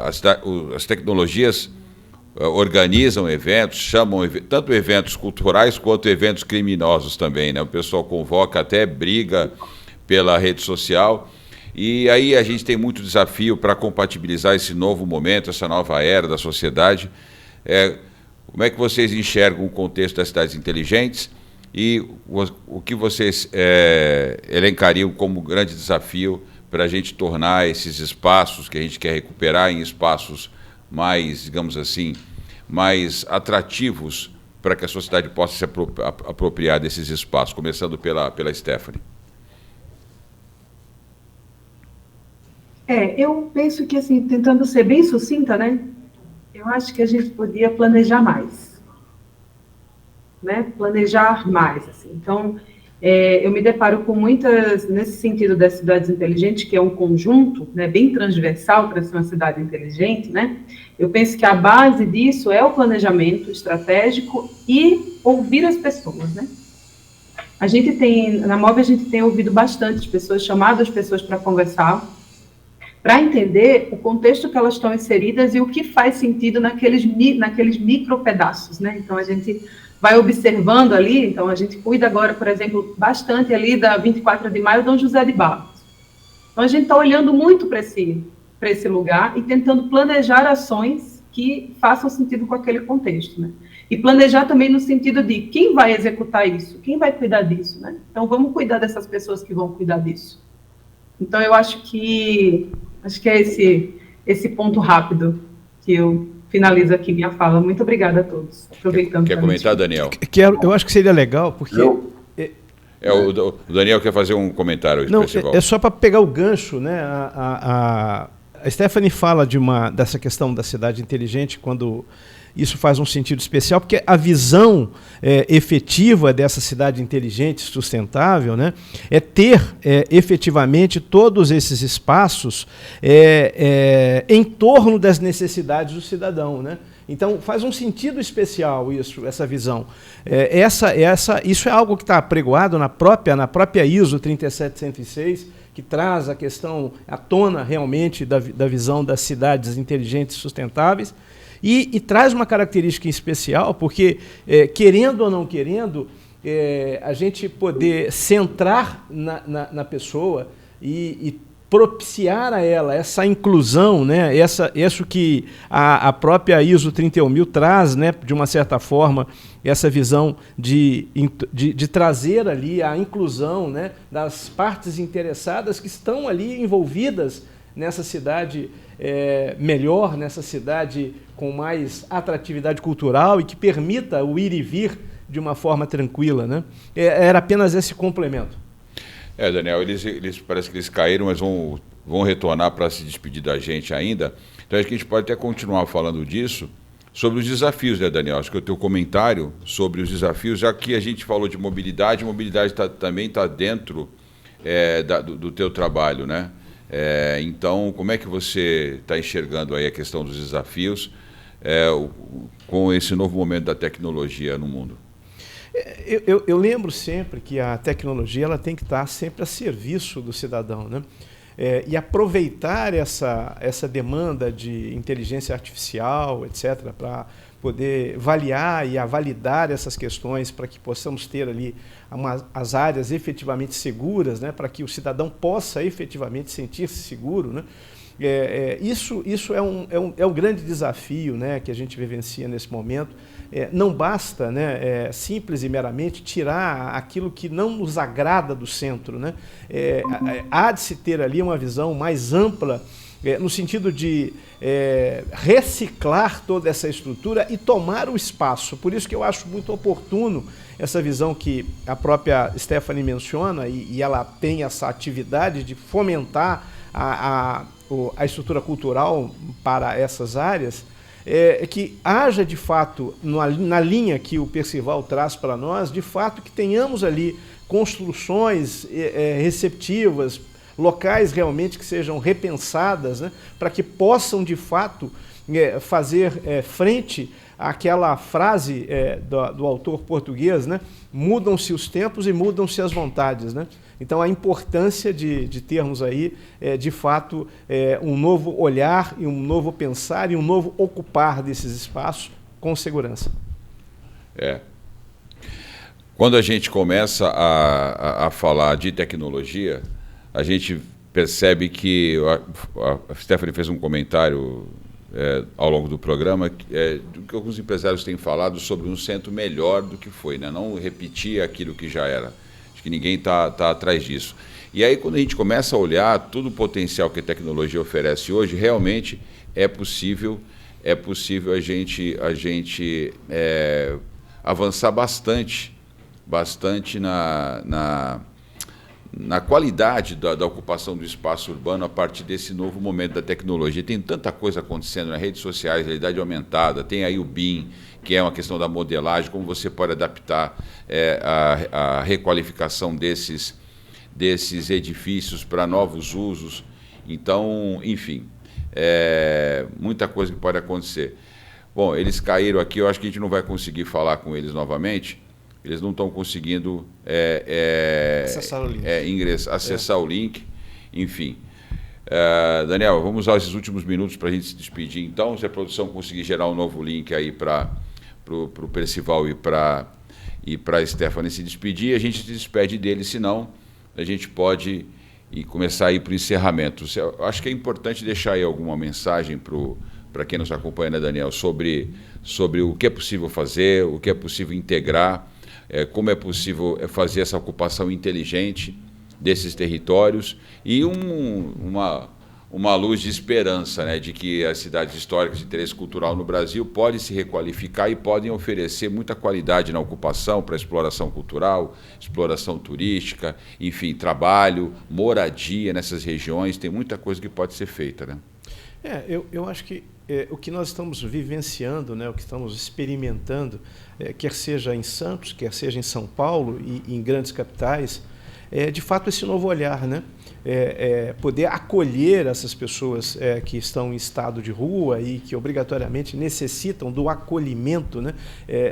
As tecnologias organizam eventos, chamam tanto eventos culturais quanto eventos criminosos também, né? O pessoal convoca, até briga pela rede social, e aí a gente tem muito desafio para compatibilizar esse novo momento, essa nova era da sociedade. Como é que vocês enxergam o contexto das cidades inteligentes e o que vocês elencariam como grande desafio para a gente tornar esses espaços que a gente quer recuperar em espaços mais, digamos assim, mais atrativos para que a sociedade possa se apropriar desses espaços, começando pela Stephanie. Eu penso que, assim, tentando ser bem sucinta, né, eu acho que a gente podia planejar mais, né, planejar mais, assim. Então, eu me deparo com muitas, nesse sentido das cidades inteligentes, que é um conjunto, né, bem transversal para ser uma cidade inteligente, né? Eu penso que a base disso é o planejamento estratégico e ouvir as pessoas, né? Na MOVE a gente tem ouvido bastante as pessoas, chamado as pessoas para conversar, para entender o contexto que elas estão inseridas e o que faz sentido naqueles micro pedaços, né? Então a gente vai observando ali, então a gente cuida agora, por exemplo, bastante ali da 24 de maio, Dom José de Barros. Então a gente está olhando muito para esse lugar e tentando planejar ações que façam sentido com aquele contexto, né? E planejar também no sentido de quem vai executar isso, quem vai cuidar disso, né? Então vamos cuidar dessas pessoas que vão cuidar disso. Então eu acho que é esse ponto rápido que eu finalizo aqui minha fala. Muito obrigada a todos. Aproveitando. Quer comentar, Daniel? Eu acho que seria legal, porque... O Daniel quer fazer um comentário hoje. Não, é só para pegar o gancho, né? A Stephanie fala dessa questão da cidade inteligente, quando isso faz um sentido especial, porque a visão efetiva dessa cidade inteligente, sustentável, né, é ter efetivamente todos esses espaços em torno das necessidades do cidadão, né? Então, faz um sentido especial essa visão. Isso é algo que está apregoado na própria ISO 37106, que traz a questão à tona realmente da visão das cidades inteligentes e sustentáveis, e traz uma característica especial, porque, querendo ou não querendo, a gente poder centrar na pessoa e propiciar a ela essa inclusão, né? Isso que a própria ISO 31000 traz, né? De uma certa forma, essa visão de trazer ali a inclusão, né? Das partes interessadas que estão ali envolvidas nessa cidade melhor, nessa cidade com mais atratividade cultural e que permita o ir e vir de uma forma tranquila, né? Era apenas esse complemento. Daniel, eles parece que eles caíram, mas vão retornar para se despedir da gente ainda. Então acho que a gente pode até continuar falando disso, sobre os desafios, né, Daniel? Acho que o teu comentário sobre os desafios, já que a gente falou de mobilidade também está dentro do teu trabalho, né? Então, como é que você está enxergando aí a questão dos desafios com esse novo momento da tecnologia no mundo? Eu lembro sempre que a tecnologia ela tem que estar sempre a serviço do cidadão, né? E aproveitar essa demanda de inteligência artificial, etc., para poder avaliar e validar essas questões, para que possamos ter ali as áreas efetivamente seguras, né? Para que o cidadão possa efetivamente sentir-se seguro, né? Isso é um grande desafio, né, que a gente vivencia nesse momento. Não basta, né, simples e meramente tirar aquilo que não nos agrada do centro, né? Há de se ter ali uma visão mais ampla, no sentido de reciclar toda essa estrutura e tomar o espaço. Por isso que eu acho muito oportuno essa visão que a própria Stephanie menciona, e ela tem essa atividade de fomentar a estrutura cultural para essas áreas, que haja de fato, na linha que o Percival traz para nós, de fato que tenhamos ali construções receptivas, locais realmente que sejam repensadas, né, para que possam de fato fazer frente àquela frase do autor português, né, mudam-se os tempos e mudam-se as vontades, né? Então, a importância de termos aí, de fato, um novo olhar e um novo pensar e um novo ocupar desses espaços com segurança. Quando a gente começa a falar de tecnologia, a gente percebe que a Stephanie fez um comentário ao longo do programa do que alguns empresários têm falado sobre um centro melhor do que foi, né? Não repetir aquilo que já era. Que ninguém está atrás disso. E aí, quando a gente começa a olhar todo o potencial que a tecnologia oferece hoje, realmente é possível a gente avançar bastante na qualidade da ocupação do espaço urbano a partir desse novo momento da tecnologia. Tem tanta coisa acontecendo nas redes sociais, realidade aumentada, tem aí o BIM, que é uma questão da modelagem, como você pode adaptar a requalificação desses edifícios para novos usos. Então, enfim, muita coisa que pode acontecer. Bom, eles caíram aqui, eu acho que a gente não vai conseguir falar com eles novamente, eles não estão conseguindo acessar o link. Acessar o link, enfim. Daniel, vamos usar esses últimos minutos para a gente se despedir, então, se a produção conseguir gerar um novo link aí para o Percival e para a Stephanie se despedir, a gente se despede dele, senão a gente pode começar a ir para o encerramento. Eu acho que é importante deixar aí alguma mensagem para quem nos acompanha, né, Daniel, sobre o que é possível fazer, o que é possível integrar, como é possível fazer essa ocupação inteligente desses territórios e uma luz de esperança, né, de que as cidades históricas de interesse cultural no Brasil podem se requalificar e podem oferecer muita qualidade na ocupação para exploração cultural, exploração turística, enfim, trabalho, moradia nessas regiões. Tem muita coisa que pode ser feita, né? Eu acho que o que nós estamos vivenciando, né, o que estamos experimentando, quer seja em Santos, quer seja em São Paulo e em grandes capitais, de fato esse novo olhar, né? poder acolher essas pessoas que estão em estado de rua e que obrigatoriamente necessitam do acolhimento, né?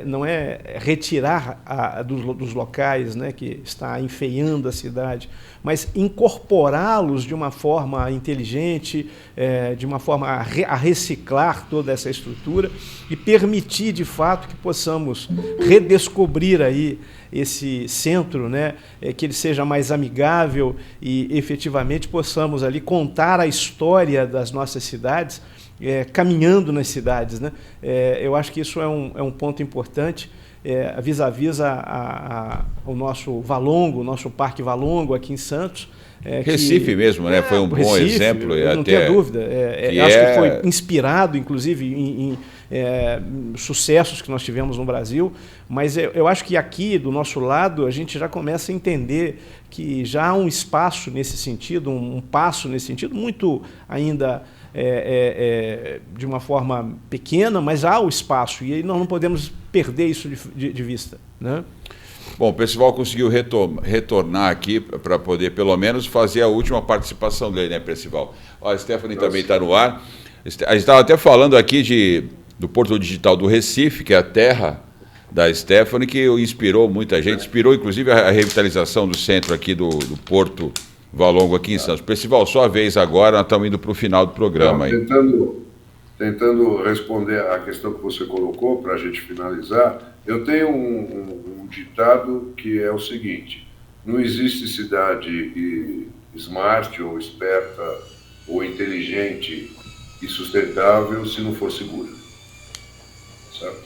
Não é retirar dos locais, né, que está enfeiando a cidade, mas incorporá-los de uma forma inteligente, de uma forma a reciclar toda essa estrutura e permitir, de fato, que possamos redescobrir aí esse centro, né, que ele seja mais amigável e efetivamente possamos ali contar a história das nossas cidades, caminhando nas cidades, né? Eu acho que isso é um ponto importante, vis-à-vis o nosso Valongo, o nosso Parque Valongo aqui em Santos. Recife mesmo, né? Foi um bom Recife, exemplo. Não tenha dúvida. Acho que foi inspirado, inclusive, em sucessos que nós tivemos no Brasil, mas eu acho que aqui, do nosso lado, a gente já começa a entender que já há um espaço nesse sentido, um passo nesse sentido, muito ainda de uma forma pequena, mas há o espaço, e aí nós não podemos perder isso de vista, né? Bom, o Percival conseguiu retornar aqui para poder, pelo menos, fazer a última participação dele, né, Percival? Ó, a Stephanie também está no ar. A gente estava até falando aqui do Porto Digital do Recife, que é a terra da Stephanie, que inspirou muita gente, inspirou inclusive a revitalização do centro aqui do Porto Valongo aqui em Santos. Percival, sua vez agora, nós estamos indo para o final do programa. Tentando responder à questão que você colocou, para a gente finalizar, eu tenho um ditado que é o seguinte: não existe cidade smart ou esperta ou inteligente e sustentável se não for segura, certo?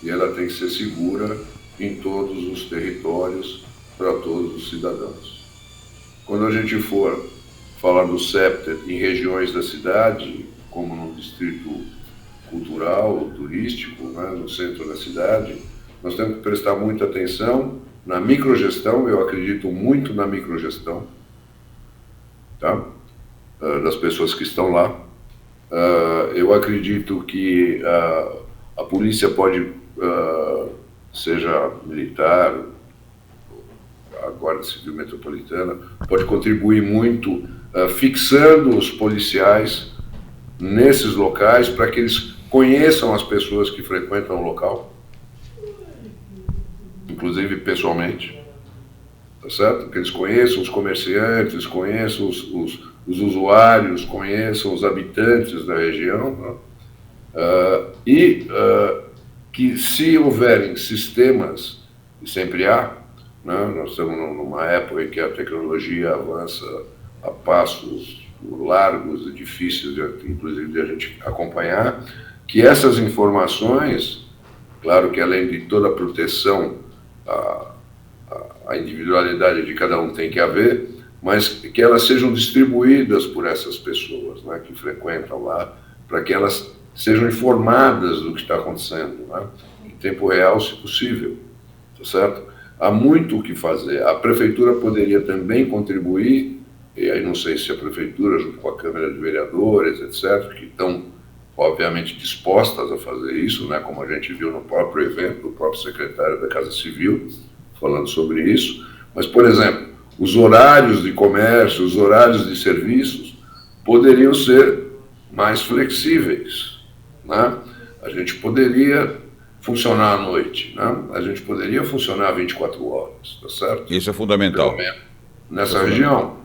E ela tem que ser segura em todos os territórios, para todos os cidadãos. Quando a gente for falar do CEPTER em regiões da cidade, como no distrito cultural, turístico, né, no centro da cidade, nós temos que prestar muita atenção na microgestão. Eu acredito muito na microgestão, tá? Das pessoas que estão lá. Eu acredito que a polícia pode, seja militar, a Guarda Civil Metropolitana, pode contribuir muito fixando os policiais nesses locais para que eles conheçam as pessoas que frequentam o local, inclusive pessoalmente, tá certo? Que eles conheçam os comerciantes, conheçam os usuários, conheçam os habitantes da região, né? Que se houverem sistemas, e sempre há, né? Nós estamos numa época em que a tecnologia avança a passos largos e difíceis, inclusive, de a gente acompanhar, que essas informações, claro que além de toda a proteção, a individualidade de cada um tem que haver, mas que elas sejam distribuídas por essas pessoas, né, que frequentam lá, para que elas sejam informadas do que está acontecendo, né, em tempo real, se possível, tá certo? Há muito o que fazer. A prefeitura poderia também contribuir, e aí não sei se a prefeitura, junto com a Câmara de Vereadores, etc., que estão, obviamente, dispostas a fazer isso, né, como a gente viu no próprio evento, do próprio secretário da Casa Civil, falando sobre isso. Mas, por exemplo, os horários de comércio, os horários de serviços poderiam ser mais flexíveis, né? A gente poderia funcionar à noite, né? A gente poderia funcionar 24 horas, tá certo? Isso é fundamental. Pelo menos nessa região.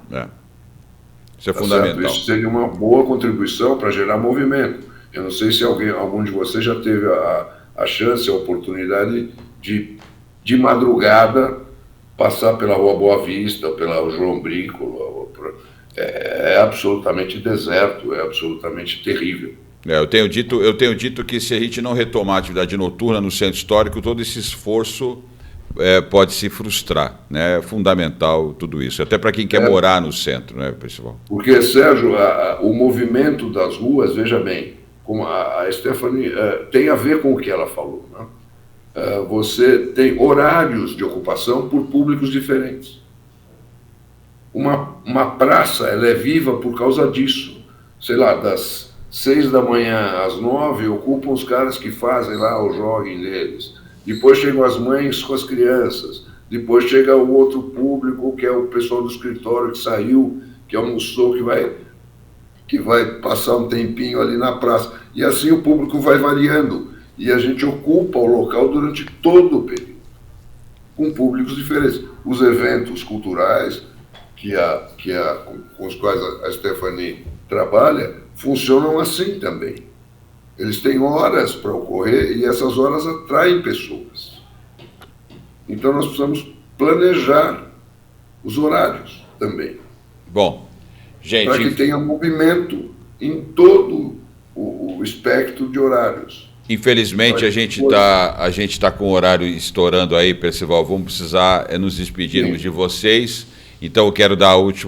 Isso é tá fundamental. Certo? Isso seria uma boa contribuição para gerar movimento. Eu não sei se algum de vocês já teve a chance, a oportunidade de madrugada passar pela Rua Boa Vista, pela João Brinco. É absolutamente deserto, é absolutamente terrível. Eu tenho dito que se a gente não retomar a atividade noturna no centro histórico, todo esse esforço pode se frustrar, né? É fundamental tudo isso, até para quem quer morar no centro, né, pessoal? Porque, Sérgio, o movimento das ruas, veja bem, como a Stephanie tem a ver com o que ela falou, né? Você tem horários de ocupação por públicos diferentes. Uma praça, ela é viva por causa disso. Sei lá, das 6 da manhã às 9, ocupam os caras que fazem lá o jogging deles. Depois chegam as mães com as crianças. depois chega o outro público, que é o pessoal do escritório que saiu, que almoçou, que vai passar um tempinho ali na praça. E assim o público vai variando. E a gente ocupa o local durante todo o período, com públicos diferentes. Os eventos culturais com os quais a Stephanie trabalha funcionam assim também. Eles têm horas para ocorrer e essas horas atraem pessoas. Então nós precisamos planejar os horários também. Bom, gente... Para que tenha movimento em todo o espectro de horários. Infelizmente, a gente tá com o horário estourando aí, Percival. Vamos precisar nos despedirmos de vocês. Então, eu quero dar os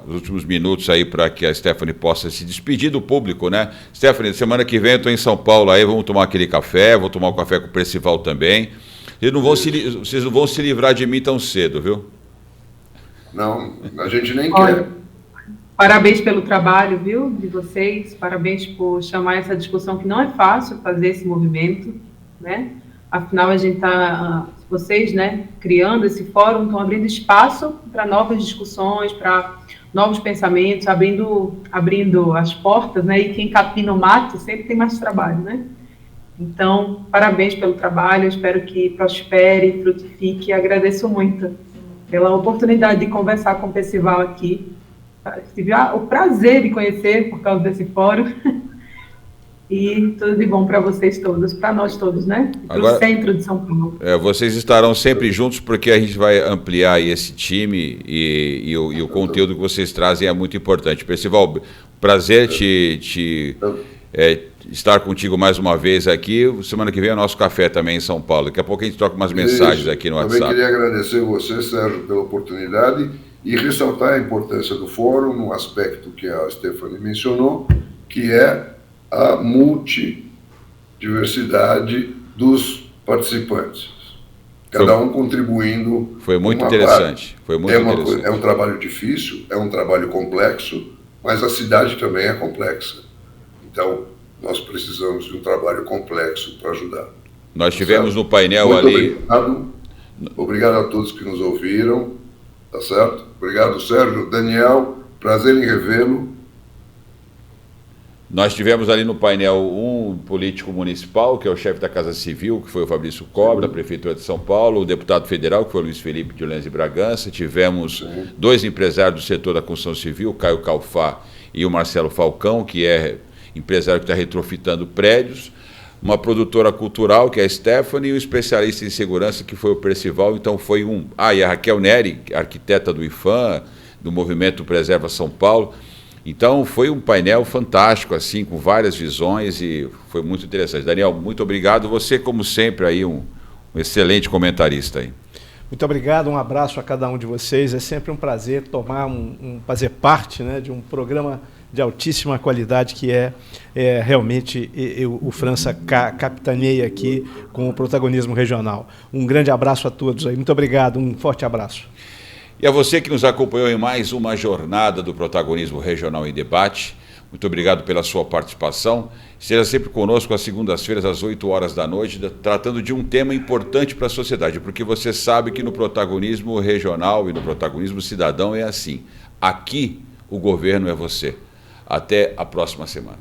últimos minutos aí para que a Stephanie possa se despedir do público, né? Stephanie, semana que vem eu estou em São Paulo aí, vamos tomar aquele café, vou tomar um café com o Percival também. Vocês não vão se livrar de mim tão cedo, viu? Não, a gente nem quer. Parabéns pelo trabalho, viu, de vocês. Parabéns por chamar essa discussão, que não é fácil fazer esse movimento, né? Afinal, a gente está, vocês, né, criando esse fórum, estão abrindo espaço para novas discussões, para novos pensamentos, abrindo as portas, né? E quem capina o mato sempre tem mais trabalho, né? Então, parabéns pelo trabalho, espero que prospere, frutifique, e agradeço muito pela oportunidade de conversar com o Percival aqui. Tive o prazer de conhecer por causa desse fórum. E tudo de bom para vocês todos, para nós todos, né? Para o centro de São Paulo. Vocês estarão sempre juntos, porque a gente vai ampliar aí esse time e o conteúdo que vocês trazem é muito importante. Percival, prazer estar contigo mais uma vez aqui. Semana que vem é o nosso café também em São Paulo. Daqui a pouco a gente troca umas mensagens aqui no WhatsApp. Também queria agradecer você, Sérgio, pela oportunidade e ressaltar a importância do fórum no aspecto que a Stephanie mencionou, que é a multidiversidade dos participantes. Cada um contribuindo. Foi muito interessante. É um trabalho difícil, é um trabalho complexo, mas a cidade também é complexa. Então, nós precisamos de um trabalho complexo para ajudar. Nós tivemos no painel muito ali... Obrigado a todos que nos ouviram, tá certo? Obrigado, Sérgio. Daniel, prazer em revê-lo. Nós tivemos ali no painel um político municipal, que é o chefe da Casa Civil, que foi o Fabrício Cobra, da Prefeitura de São Paulo, o deputado federal, que foi o Luiz Felipe de Orleans e Bragança. Tivemos dois empresários do setor da construção civil, Caio Calfá e o Marcelo Falcão, que é empresário que está retrofitando prédios, uma produtora cultural, que é a Stephanie, e um especialista em segurança, que foi o Percival. Então foi e a Raquel Neri, arquiteta do IFAM, do Movimento Preserva São Paulo. Então foi um painel fantástico, assim, com várias visões, e foi muito interessante. Daniel, muito obrigado. Você, como sempre, aí um excelente comentarista aí. Muito obrigado, um abraço a cada um de vocês. É sempre um prazer fazer parte, né, de um programa de altíssima qualidade que realmente o França capitaneia aqui com o protagonismo regional. Um grande abraço a todos aí. Muito obrigado, um forte abraço. E a você que nos acompanhou em mais uma jornada do Protagonismo Regional em Debate, muito obrigado pela sua participação. Esteja sempre conosco às segundas-feiras, às 8 horas da noite, tratando de um tema importante para a sociedade, porque você sabe que no Protagonismo Regional e no Protagonismo Cidadão é assim. Aqui, o governo é você. Até a próxima semana.